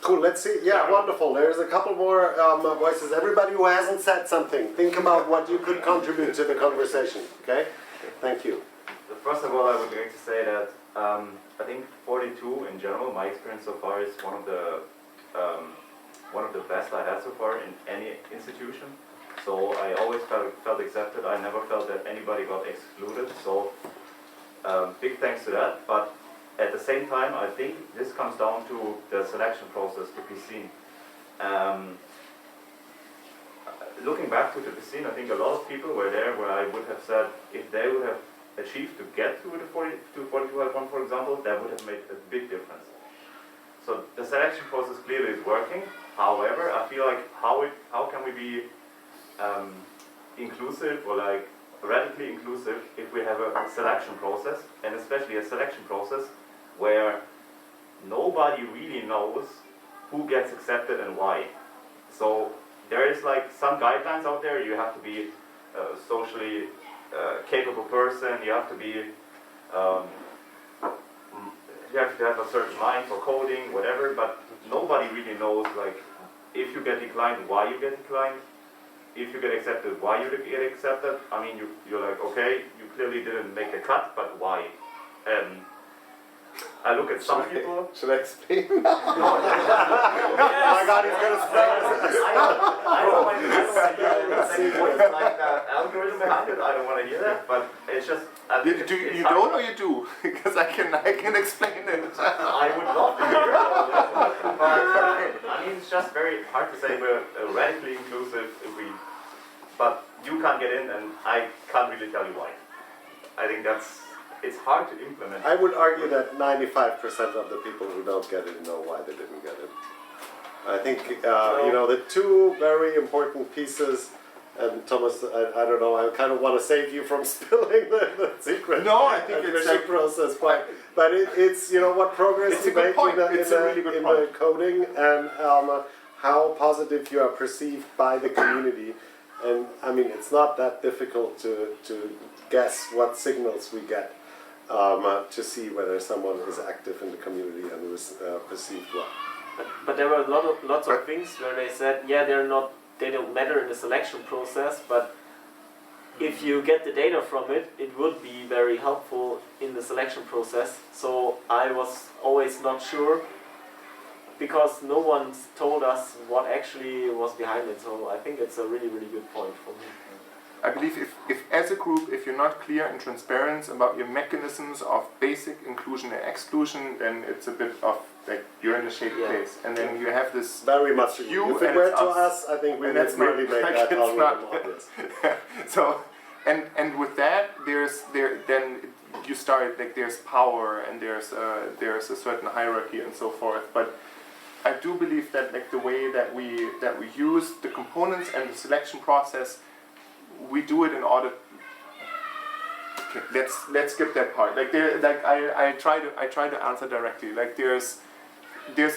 Cool, let's see. Yeah, wonderful. There's a couple more voices. Everybody who hasn't said something, think about what you could contribute to the conversation, okay? Thank you. First of all, I would like to say that I think 42 in general, my experience so far, is one of the best I had so far in any institution. So I always felt accepted. I never felt that anybody got excluded. So big thanks to that. But at the same time, I think this comes down to the selection process to be seen. Looking back to the scene, I think a lot of people were there where I would have said if they would have achieved to get to the 42 at 1, for example, that would have made a big difference. So the selection process clearly is working. However, I feel like how can we be inclusive or like radically inclusive if we have a selection process, and especially a selection process where nobody really knows who gets accepted and why. So there is like some guidelines out there. You have to be a socially capable person. You have to be you have to have a certain mind for coding, whatever. But nobody really knows like if you get declined, why you get declined. If you get accepted, why you get accepted. I mean, you're like, okay, you clearly didn't make a cut, but why? I look at some people. Should I explain? Oh my God, he's going to explain this. I don't want to hear exactly like algorithm behind it. I don't want to hear that, but it's just. You don't or you do? Because I can explain it. I would love to hear it, but I mean, it's just very hard to say we're radically inclusive but you can't get in, and I can't really tell you why. I think it's hard to implement. I would argue that 95% of the people who don't get it know why they didn't get it. I think, you know, the two very important pieces, and Thomas, I don't know, I kind of want to save you from spilling the secret. No, I think it's a process, but it's, you know, what progress you make in the coding, and how positive you are perceived by the community. And I mean, it's not that difficult to guess what signals we get to see whether someone is active in the community and is perceived well. But there were lots of things where they said, yeah, they don't matter in the selection process, but if you get the data from it, it would be very helpful in the selection process. So I was always not sure, because no one told us what actually was behind it. So I think it's a really, really good point for me. I believe if as a group, if you're not clear and transparent about your mechanisms of basic inclusion and exclusion, then it's a bit of like you're in a shady place. And then you have this very much you if it were to us, I think we would really make that algorithm obvious. So and with that then you start like there's power and there's a certain hierarchy and so forth. But I do believe that like the way that we use the components and the selection process, we do it in order. Okay, let's skip that part. Like I try to answer directly. Like there's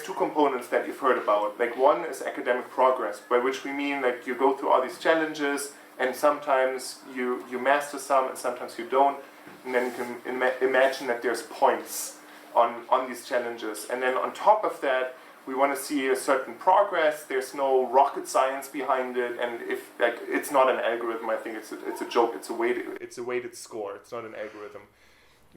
two components that you've heard about. Like one is academic progress, by which we mean like you go through all these challenges, and sometimes you master some, and sometimes you don't. And then you can imagine that there's points on these challenges, and then on top of that, we want to see a certain progress. There's no rocket science behind it, and if like it's not an algorithm, I think it's a joke. It's a weighted score. It's not an algorithm.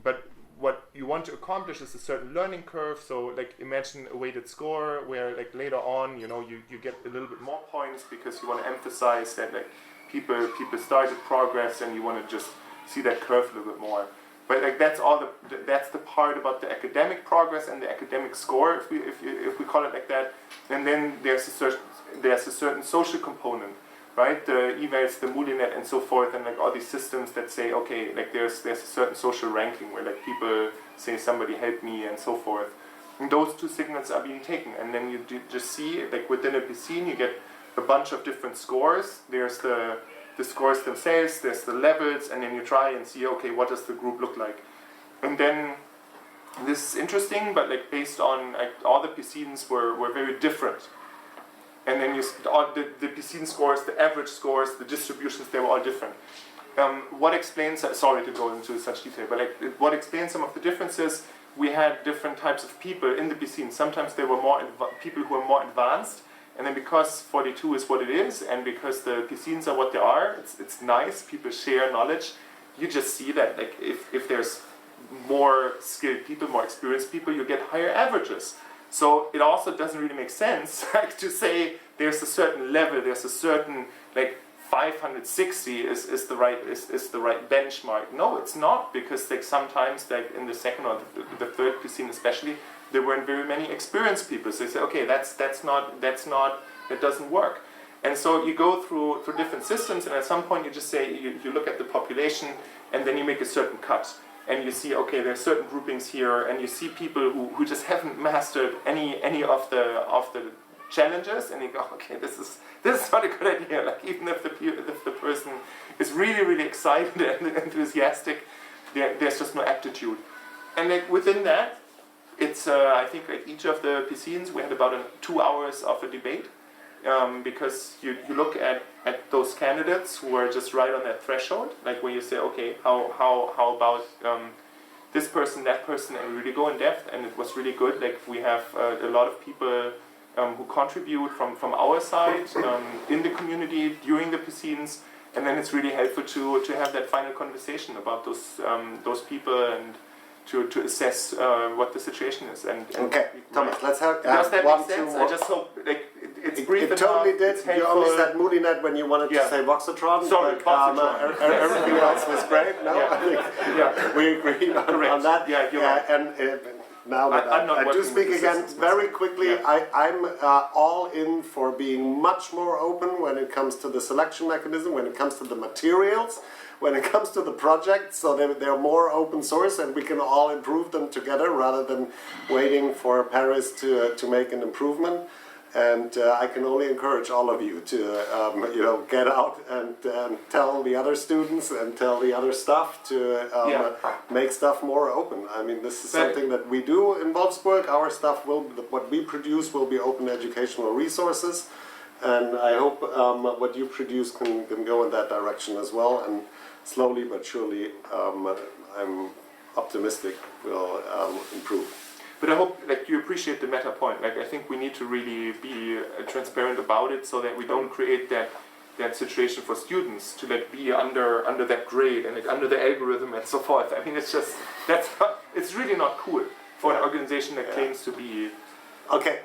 But what you want to accomplish is a certain learning curve. So like imagine a weighted score where like later on, you know, you get a little bit more points because you want to emphasize that like people started progress, and you want to just see that curve a little bit more. But like that's the part about the academic progress and the academic score, if we call it like that. And then there's a certain social component, right? The emails, the Moodlenet, and so forth, and like all these systems that say, okay, like there's a certain social ranking where like people say somebody helped me and so forth. and those two signals are being taken, and then you just see, like within a piscine, you get a bunch of different scores. There's the scores themselves, there's the levels, and then you try and see, okay, what does the group look like? And then this is interesting, but like based on like, all the piscines were very different. And then all the piscine scores, the average scores, the distributions, they were all different. What explains, sorry to go into such detail, but like what explains some of the differences, we had different types of people in the piscine. Sometimes there were more people who were more advanced, and then because 42 is what it is, and because the piscines are what they are, it's nice, people share knowledge, you just see that like if there's more skilled people, more experienced people, you get higher averages. So it also doesn't really make sense like, to say there's a certain level, there's a certain like 560 is the right benchmark. No, it's not, because like sometimes like in the second or the third piscine especially, there weren't very many experienced people. So you say, okay, that doesn't work. And so you go through different systems, and at some point you just say you look at the population, and then you make a certain cut. And you see, okay, there are certain groupings here, and you see people who just haven't mastered any of the challenges, and you go, okay, this is not a good idea. Like even if the person is really excited and enthusiastic, there's just no aptitude. And like within that, it's I think like each of the piscines we had about 2 hours of a debate, because you look at those candidates who are just right on that threshold, like when you say, okay, how about this person, that person, and we really go in depth, and it was really good. Like we have a lot of people who contribute from our side in the community during the piscines, and then it's really helpful to have that final conversation about those people and to assess what the situation is. And okay, Thomas, let's have does that make sense? I just hope like it's brief enough. It totally did. You only said Moodinet when you wanted to say Voxotron. Sorry, Voxotron. Everything else was great. No, I think we agreed on that. Yeah, you're right. And now that I do speak again very quickly, I'm all in for being much more open when it comes to the selection mechanism, when it comes to the materials, when it comes to the project, so they're more open source and we can all improve them together rather than waiting for Paris to make an improvement. And I can only encourage all of you to get out and tell the other students and tell the other staff to make stuff more open. I mean, this is something that we do in Wolfsburg. Our stuff what we produce will be open educational resources, and I hope what you produce can go in that direction as well. And slowly but surely, I'm optimistic will improve. But I hope like you appreciate the meta point. Like I think we need to really be transparent about it, so that we don't create that situation for students to like be under that grade and like under the algorithm and so forth. I mean, it's really not cool for an organization that claims to be. Okay,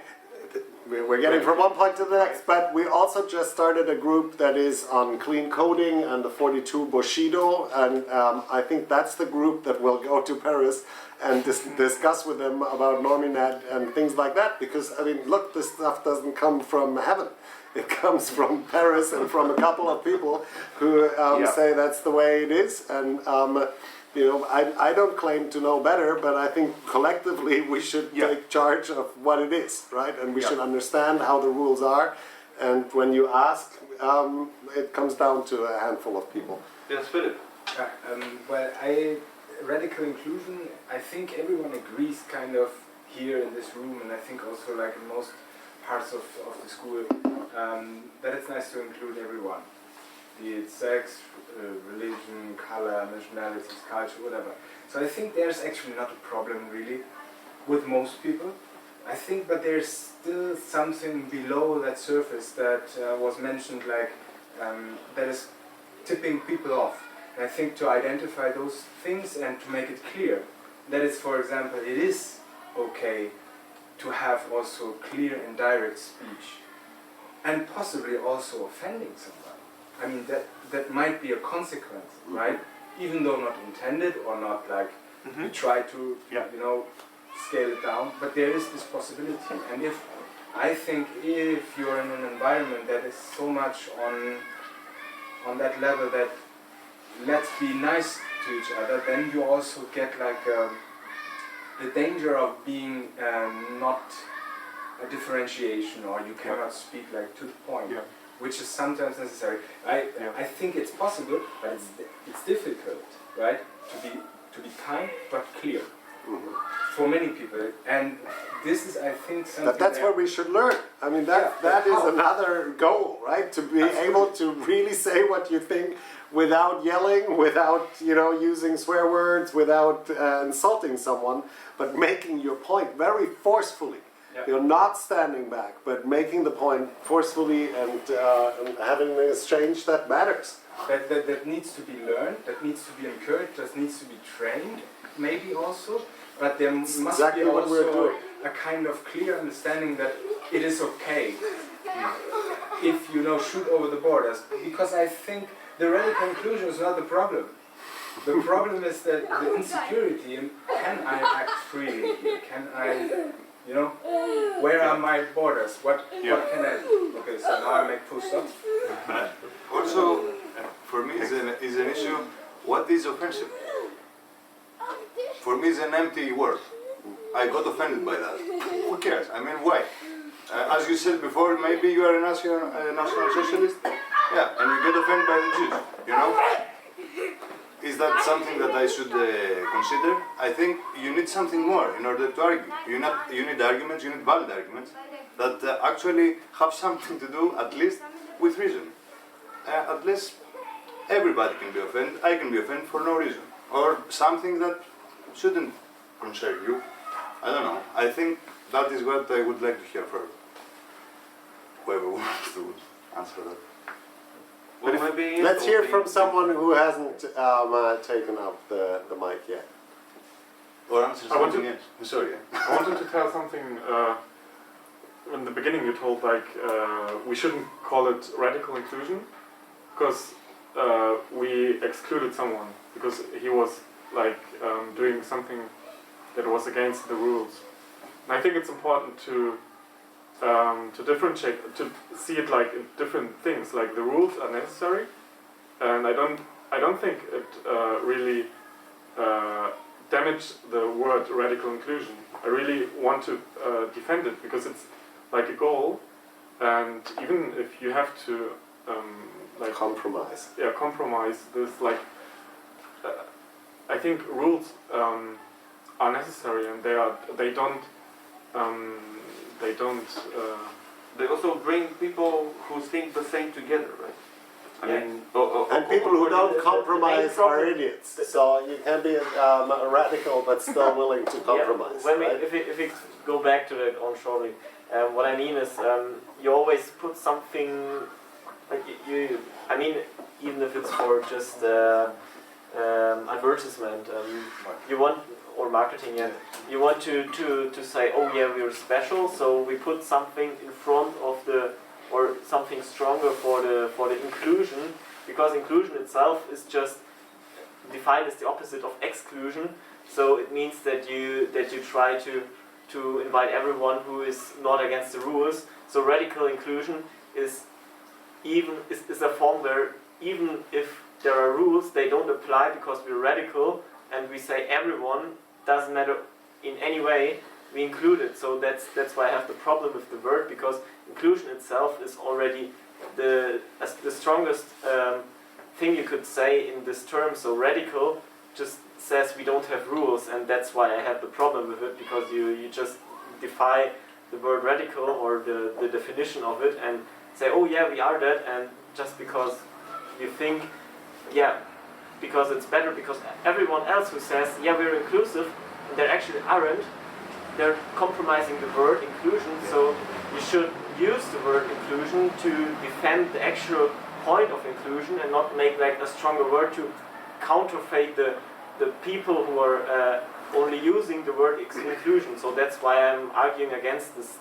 we're getting from one point to the next, but we also just started a group that is on clean coding and the 42 Bushido, and I think that's the group that will go to Paris and discuss with them about Norminet and things like that, because I mean, look, this stuff doesn't come from heaven. It comes from Paris and from a couple of people who say that's the way it is, and I don't claim to know better, but I think collectively we should take charge of what it is, right? And we should understand how the rules are, and when you ask, it comes down to a handful of people. Yes, Philip. Radical inclusion, I think everyone agrees kind of here in this room, and I think also like in most parts of the school, that it's nice to include everyone, be it sex, religion, color, nationalities, culture, whatever. So I think there's actually not a problem really with most people. I think, but there's still something below that surface that was mentioned, like that is tipping people off. And I think to identify those things and to make it clear, that is, for example, it is okay to have also clear and direct speech, and possibly also offending someone. I mean, that might be a consequence, right? Even though not intended or not like you try to, scale it down, but there is this possibility. And I think if you're in an environment that is so much on that level that let's be nice to each other, then you also get like the danger of being not a differentiation, or you cannot speak like to the point, which is sometimes necessary. I think it's possible, but it's difficult, right? To be kind but clear for many people, and this is, I think, something. But that's what we should learn. I mean, that is another goal, right? To be able to really say what you think without yelling, without using swear words, without insulting someone, but making your point very forcefully. You're not standing back, but making the point forcefully and having an exchange that matters. That needs to be learned, that needs to be encouraged, that needs to be trained, maybe also. But there must be also a kind of clear understanding that it is okay if you shoot over the borders. Because I think the radical inclusion is not the problem. The problem is that the insecurity in, can I act freely here? Can I, where are my borders? What can I do? Okay, so now I make full stops. Also, for me, is an issue. What is offensive? For me, it's an empty word. I got offended by that. Who cares? I mean, why? As you said before, maybe you are a national socialist. Yeah, and you get offended by the Jews. Is that something that I should consider? I think you need something more in order to argue. You need arguments, you need valid arguments that actually have something to do, at least, with reason. At least everybody can be offended. I can be offended for no reason. Or something that shouldn't concern you. I don't know. I think that is what I would like to hear from whoever wants to answer that. Well, maybe Let's hear from someone who hasn't taken up the mic yet. Or answer something else. I'm sorry. I wanted to tell something. In the beginning, you told we shouldn't call it radical inclusion because we excluded someone because he was doing something that was against the rules. And I think it's important to differentiate, to see it like in different things. Like the rules are necessary, and I don't think it really damaged the word radical inclusion. I really want to defend it because it's like a goal, and even if you have to compromise. Yeah, compromise this. I think rules are necessary, and they don't. They also bring people who think the same together, right? I mean, and people who don't compromise are idiots. So you can be a radical but still willing to compromise. When right? if we go back to that on shortly, what I mean is you always put something like you. I mean, even if it's for just advertisement, you want. Or marketing it. You want to say, oh yeah, we're special, so we put something in front of or something stronger for the inclusion, because inclusion itself is just defined as the opposite of exclusion. So it means that you try to invite everyone who is not against the rules. So radical inclusion is a form where even if there are rules, they don't apply because we're radical and we say everyone. Doesn't matter in any way, we include it. So that's why I have the problem with the word, because inclusion itself is already the strongest thing you could say in this term. So radical just says we don't have rules, and that's why I have the problem with it, because you just defy the word radical or the definition of it and say, oh yeah, we are that, and just because you think, yeah, because it's better, because everyone else who says, yeah, we're inclusive, and they actually aren't, they're compromising the word inclusion, so you should use the word inclusion to defend the actual point of inclusion and not make a stronger word to counterfeit the people who are only using the word inclusion. So that's why I'm arguing against this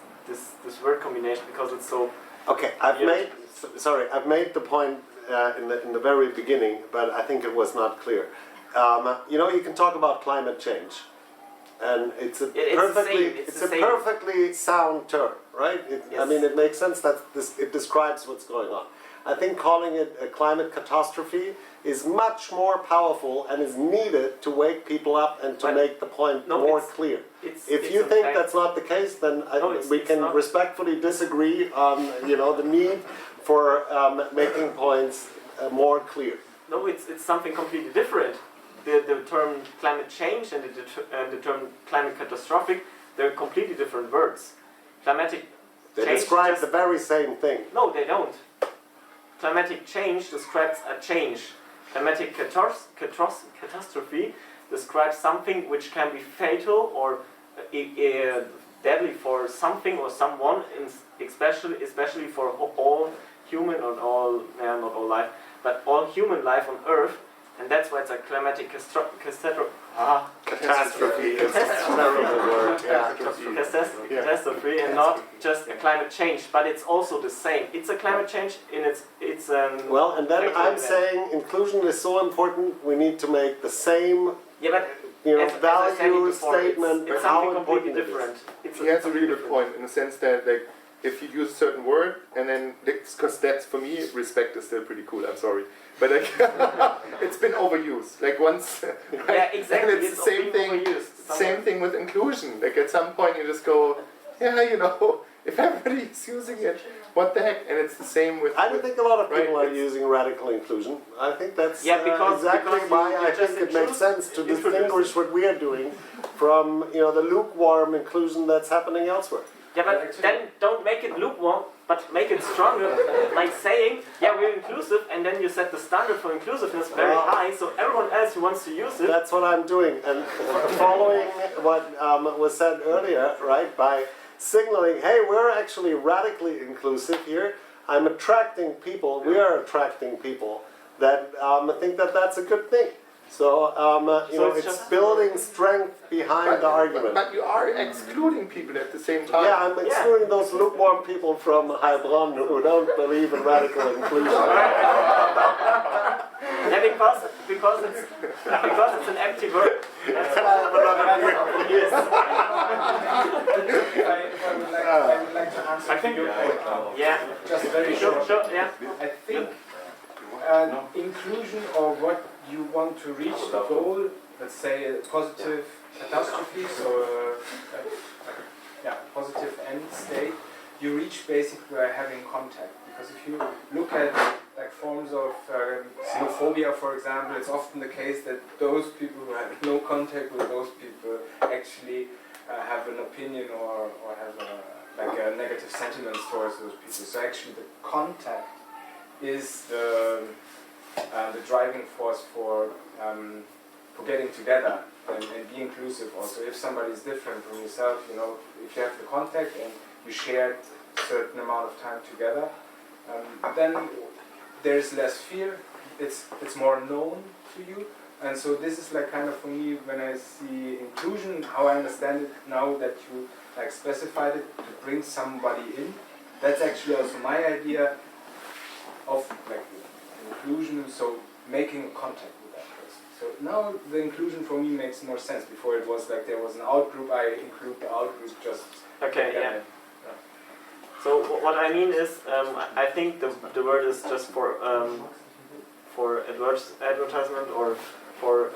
word combination, because it's so... Okay, I've made the point in the very beginning, but I think it was not clear. You can talk about climate change, and it's a perfectly sound term, right? I mean, it makes sense that it describes what's going on. I think calling it a climate catastrophe is much more powerful and is needed to wake people up and to But make the point no, more it's- clear. It's, If it's you in think fact- that's not the case, then No, we it's can not. respectfully disagree on the need for making points more clear. No, it's something completely different. The term climate change and the term climate catastrophic, they're completely different words. Climatic They change describe just- the very same thing. No, they don't. Climatic change describes a change. Climatic catastrophe describes something which can be fatal or deadly for something or someone, especially for all human or all, not all life, but all human life on Earth, and that's why it's a climatic catastrophe. Catastrophe is a terrible word. Yeah. Catastrophe, and not just a climate change, but it's also the same. It's a climate change in it's Well, and then factual I'm event. saying inclusion is so important. We need to make the same Yeah, but as I said it value before, it's statement, but something how completely important it is. different. It's He has a really good different. point in the sense that, like, if you use a certain word and then, because that's for me, respect is still pretty cool. I'm sorry, but like, it's been overused. Like once, right? Yeah, exactly. And it's the same thing. overused Same somewhere. thing with inclusion. Like at some point, you just go, yeah, if everybody's using it, what the heck? And it's the same with. I don't think a lot of people Right, are using radical inclusion. I think that's Yeah, because- exactly because why you I just think it makes sense to introduce distinguish what we are doing from the lukewarm inclusion that's happening elsewhere. Yeah, but then don't make it lukewarm, but make it stronger. Like saying, yeah, we're inclusive, and then you set the standard for inclusiveness very high, so everyone else who wants to use it. That's what I'm doing. And following what was said earlier, right, by signaling, hey, we're actually radically inclusive here, I'm attracting people, we are attracting people that think that that's a good thing. So, So it's it's just- building strength behind the argument. But you are excluding people at the same time. Yeah, I'm excluding those lukewarm people from Heilbronn who don't believe in radical inclusion. Yeah, because it's an empty word. Can I have another drink? Yes. If I would like to answer I think- your point now. Yeah. Just very Sure, short. sure, yeah. I think inclusion or what you want to reach, the goal, let's say a positive catastrophe, so positive end state, you reach basically by having contact. Because if you look at like forms of xenophobia, for example, it's often the case that those people who have no contact with those people actually have an opinion or have a negative sentiments towards those people. So actually the contact is the driving force for getting together and be inclusive also. If somebody is different from yourself, if you have the contact and you share a certain amount of time together, then there's less fear, it's more known to you. And so this is like kind of for me when I see inclusion, how I understand it now that you like specified it to bring somebody in. That's actually also my idea of like inclusion, so making contact with that person. So now the inclusion for me makes more sense. Before it was like there was an out group, I include the out group just. Okay, yeah. So what I mean is, I think the word is just for advertisement or for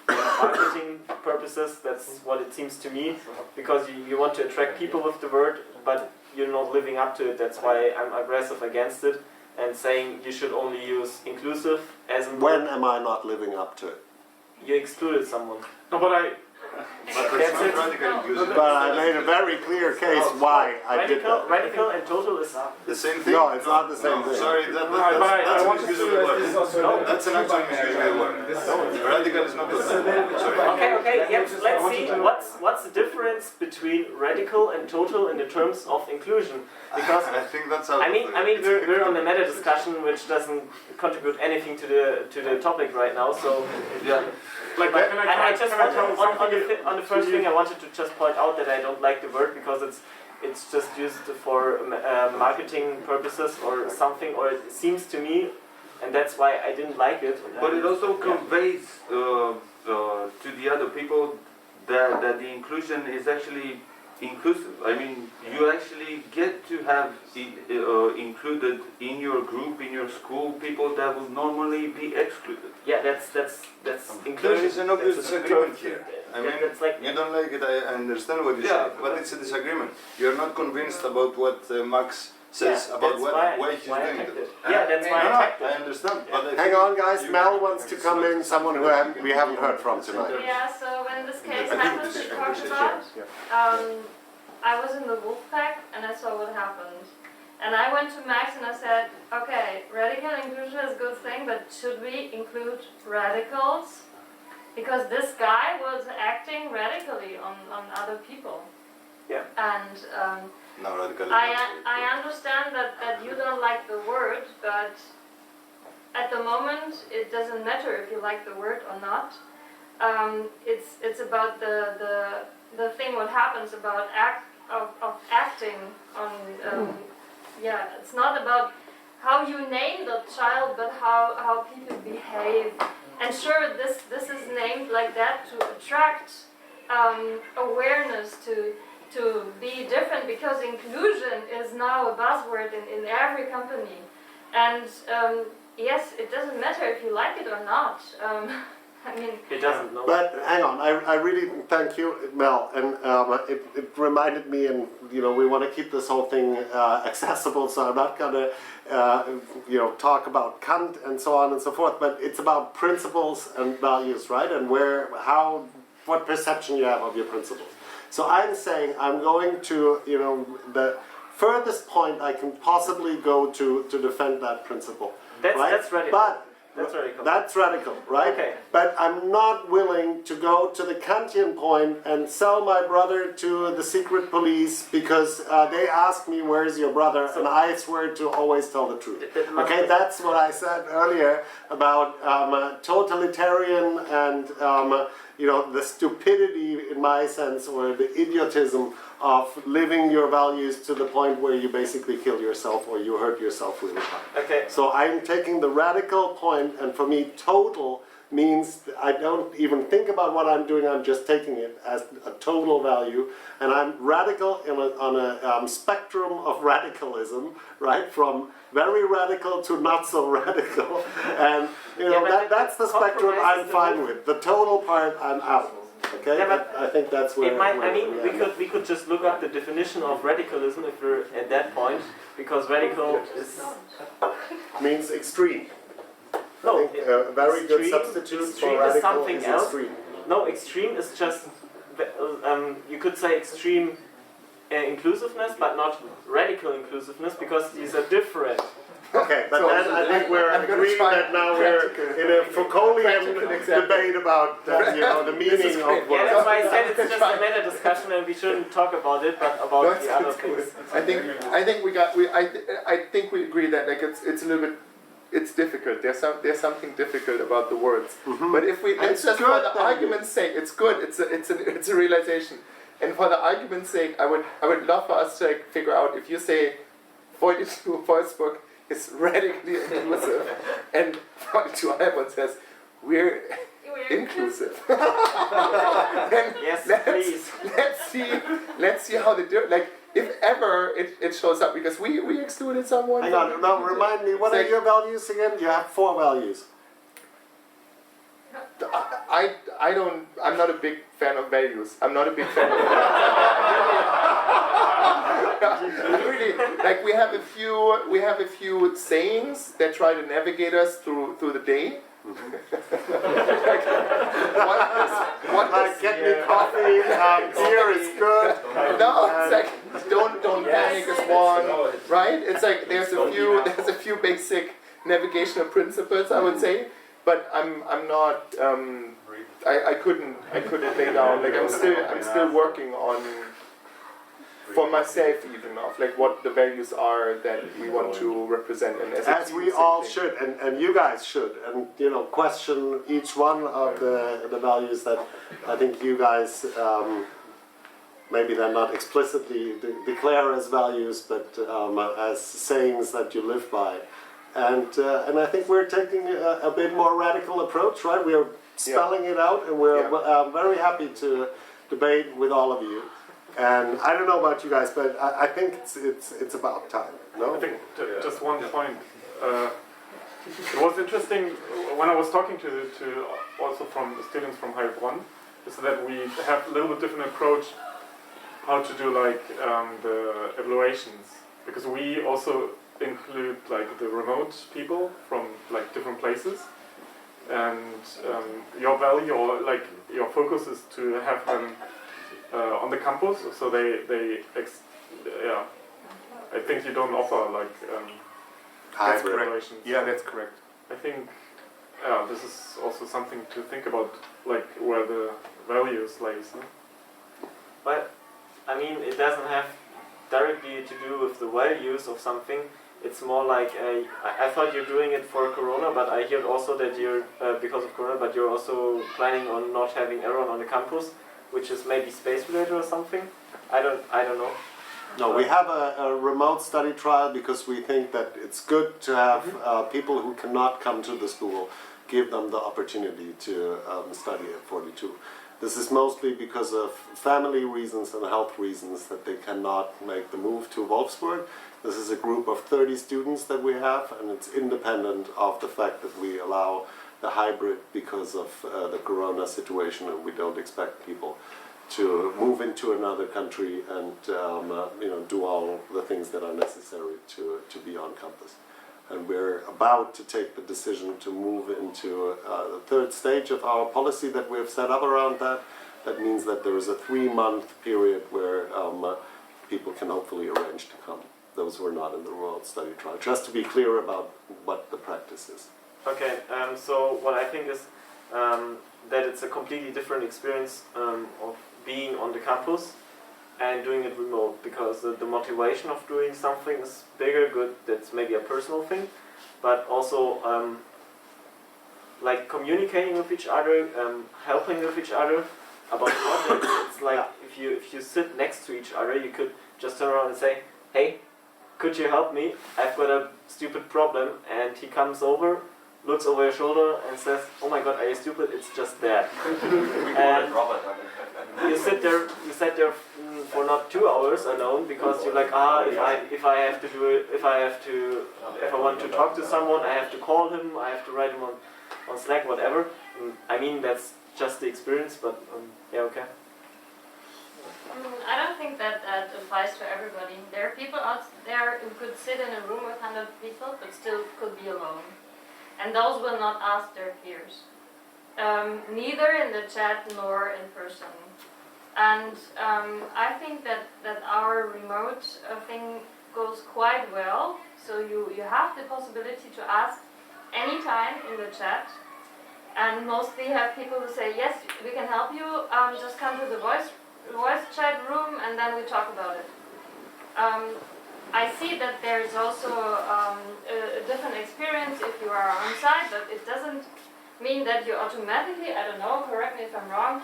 marketing purposes. That's what it seems to me, because you want to attract people with the word, but you're not living up to it. That's why I'm aggressive against it and saying you should only use inclusive as in When am I not living up to it? you excluded someone. No, but But it's not radical inclusion. But I made a very clear case why I did that. Radical and total is The same thing? No, it's not the same thing. Sorry, I that's want a to misuse of the word. That's an actual misuse of the word. Radical is not the same. Sorry. Okay, yeah, let's see what's the difference between radical and total in the terms of inclusion. Because I think that's out I mean we're on a meta discussion which doesn't contribute anything to the topic right now. So Yeah. like, but can I just want something on the first thing I wanted to just point out that I don't like the word because it's just used for marketing purposes or something, or it seems to me, and that's why I didn't like it. But it also conveys to the other people that the inclusion is actually inclusive. I mean, you actually get to have included in your group, in your school, people that would normally be excluded. Yeah, that's inclusion. There is an obvious disagreement here. I mean, that's like, you don't like it, I understand what you say, but it's a disagreement. You're not convinced about what Max says about why he's doing it. Yeah, that's why I attacked it. I understand. But I Hang think on, guys. Mel wants to come in. Someone who we haven't heard from tonight. Yeah, so when this case happened, we talked about, I was in the wolf pack and I saw what happened. And I went to Max and I said, okay, radical inclusion is a good thing, but should we include radicals? Because this guy was acting radically on other people. Yeah. And no, radical. I understand that you don't like the word, but at the moment it doesn't matter if you like the word or not. It's about the thing what happens about acting on. Yeah, it's not about how you name the child, but how people behave. And sure, this is named like that to attract awareness, to be different, because inclusion is now a buzzword in every company. And yes, it doesn't matter if you like it or not. I mean, it doesn't. No. But hang on, I really thank you, Mel, and it reminded me, and we want to keep this whole thing accessible, so I'm not gonna talk about Kant and so on and so forth, but it's about principles and values, right? And what perception you have of your principles. So I'm saying I'm going to the furthest point I can possibly go to defend that principle. That's radical. But that's radical. That's radical, right? Okay. But I'm not willing to go to the Kantian point and sell my brother to the secret police because they ask me, where's your brother? And I swear to always tell the truth. Okay, that's what I said earlier about totalitarian and the stupidity in my sense, or the idiotism of living your values to the point where you basically kill yourself or you hurt yourself really hard. Okay. So I'm taking the radical point, and for me total means I don't even think about what I'm doing, I'm just taking it as a total value, and I'm radical on a spectrum of radicalism, right, from very radical to not so radical, and that's the spectrum I'm fine with. The total part I'm out. Okay, yeah, I think that's where. We could just look up the definition of radicalism if we're at that point, because radical means extreme. No, I think a very good substitute for radical is extreme. No, extreme is just you could say extreme inclusiveness, but not radical inclusiveness, because these are different. Okay, but then I think we're agreeing that now we're in a Foucaultian debate about the meaning of words. Yeah, that's why I said it's just a meta discussion and we shouldn't talk about it, but about the other things. I think we agree that it's a little bit. It's difficult. There's something difficult about the words. Mm-hmm. But if let's just for the argument's sake, it's good. It's a realization. And for the argument's sake, I would love for us to figure out if you say 42 Wolfsburg is radically inclusive, and 42 Alban says we're inclusive. Yes, please. Let's see how they do it. If ever it shows up, because we excluded someone. Hang on, now remind me, what are your values again? You have 4 values. I'm not a big fan of values. I'm not a big fan of really, we have a few sayings that try to navigate us through the day. Get me coffee, beer is good. No, it's don't panic is one, right? It's there's a few basic navigational principles, I would say, but I'm not I couldn't lay down, I'm still working on for myself even of what the values are that we want to represent, and as we all should, and you guys should, and question each one of the values that I think you guys maybe they're not explicitly declare as values, but as sayings that you live by, and I think we're taking a bit more radical approach, right? We're spelling it out, and we're very happy to debate with all of you. And I don't know about you guys, but I think it's about time. No? I think just one point. It was interesting when I was talking to also from students from Heilbronn, is that we have a little bit different approach how to do like the evaluations, because we also include like the remote people from like different places, and your value or like your focus is to have them on the campus, so yeah. I think you don't offer like Hybrid. evaluations. Yeah, that's correct. I think this is also something to think about, like where the values lays. No? But I mean, it doesn't have directly to do with the values of something. It's more like I thought you're doing it for Corona, but I heard also that you're because of Corona, but you're also planning on not having everyone on the campus, which is maybe space related or something. I don't know. No, we have a remote study trial because we think that it's good to have people who cannot come to the school, give them the opportunity to study at 42. This is mostly because of family reasons and health reasons that they cannot make the move to Wolfsburg. This is a group of 30 students that we have, and it's independent of the fact that we allow the hybrid because of the Corona situation, and we don't expect people to move into another country and do all the things that are necessary to be on campus. And we're about to take the decision to move into the third stage of our policy that we have set up around that. That means that there is a 3-month period where people can hopefully arrange to come, those who are not in the remote study trial, just to be clear about what the practice is. Okay, so what I think is that it's a completely different experience of being on the campus and doing it remote, because the motivation of doing something is bigger. Good, that's maybe a personal thing, but also like communicating with each other, helping with each other about projects. It's like if you sit next to each other, you could just turn around and say, "Hey, could you help me? I've got a stupid problem," and he comes over, looks over your shoulder and says, "Oh my God, are you stupid? It's just that." And you sit there for not 2 hours alone, because you're like, if I have to do it, if I want to talk to someone, I have to call him, I have to write him on Slack, whatever. I mean, that's just the experience, but yeah, okay. I don't think that applies to everybody. There are people out there who could sit in a room with 100 people, but still could be alone. And those will not ask their peers. Neither in the chat nor in person. And I think that our remote thing goes quite well. So you have the possibility to ask anytime in the chat. And mostly have people who say, yes, we can help you, just come to the voice chat room and then we talk about it. I see that there's also a different experience if you are on site, but it doesn't mean that you automatically, I don't know, correct me if I'm wrong,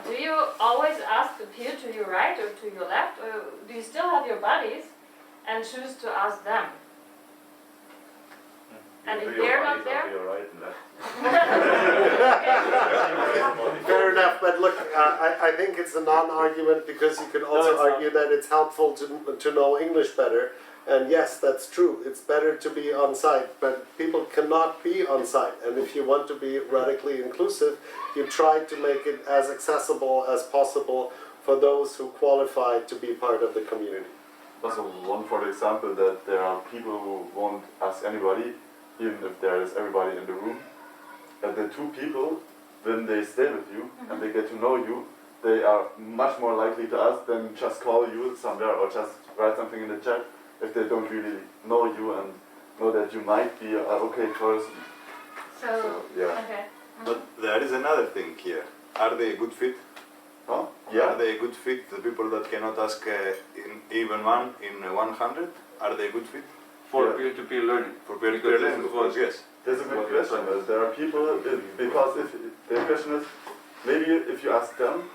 do you always ask the peer to your right or to your left, or do you still have your buddies and choose to ask them? And if they're not there? Fair enough, but look, I think it's a non-argument, because you could also argue that it's helpful to know English better. And yes, that's true, it's better to be on site, but people cannot be on site. And if you want to be radically inclusive, you try to make it as accessible as possible for those who qualify to be part of the community. Also, one for example, that there are people who won't ask anybody, even if there is everybody in the room. And the two people, when they stay with you and they get to know you, they are much more likely to ask than just call you somewhere or just write something in the chat if they don't really know you and know that you might be an okay person. So yeah. Okay. But there is another thing here. Are they a good fit? Huh? Yeah. Are they a good fit? The people that cannot ask in even one in 100, are they a good fit? For peer-to-peer learning. For peer-to-peer learning, of course, yes. That's a good question. There are people, because if the question is, maybe if you ask them,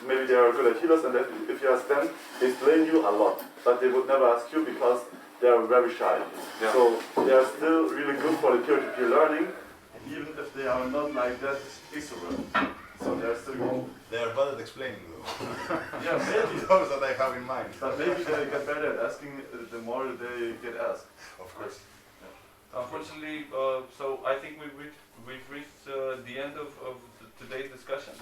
maybe they are good at healers, and if you ask them, they blame you a lot, but they would never ask you because they are very shy. Yeah. So they are still really good for the peer-to-peer learning, even if they are not like that extrovert. So they're still good. They are bad at explaining though. Yeah, maybe. Those that I have in mind. But maybe they get better at asking the more they get asked. Of course. Unfortunately, so I think we've reached the end of today's discussion.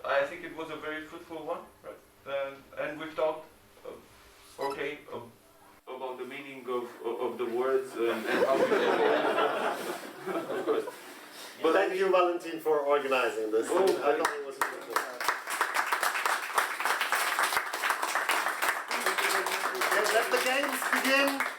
I think it was a very fruitful one, right? And we've talked, about the meaning of the words and how we of course. But thank you, Valentin, for organizing this. Oh, I thought it was wonderful. Let the games begin.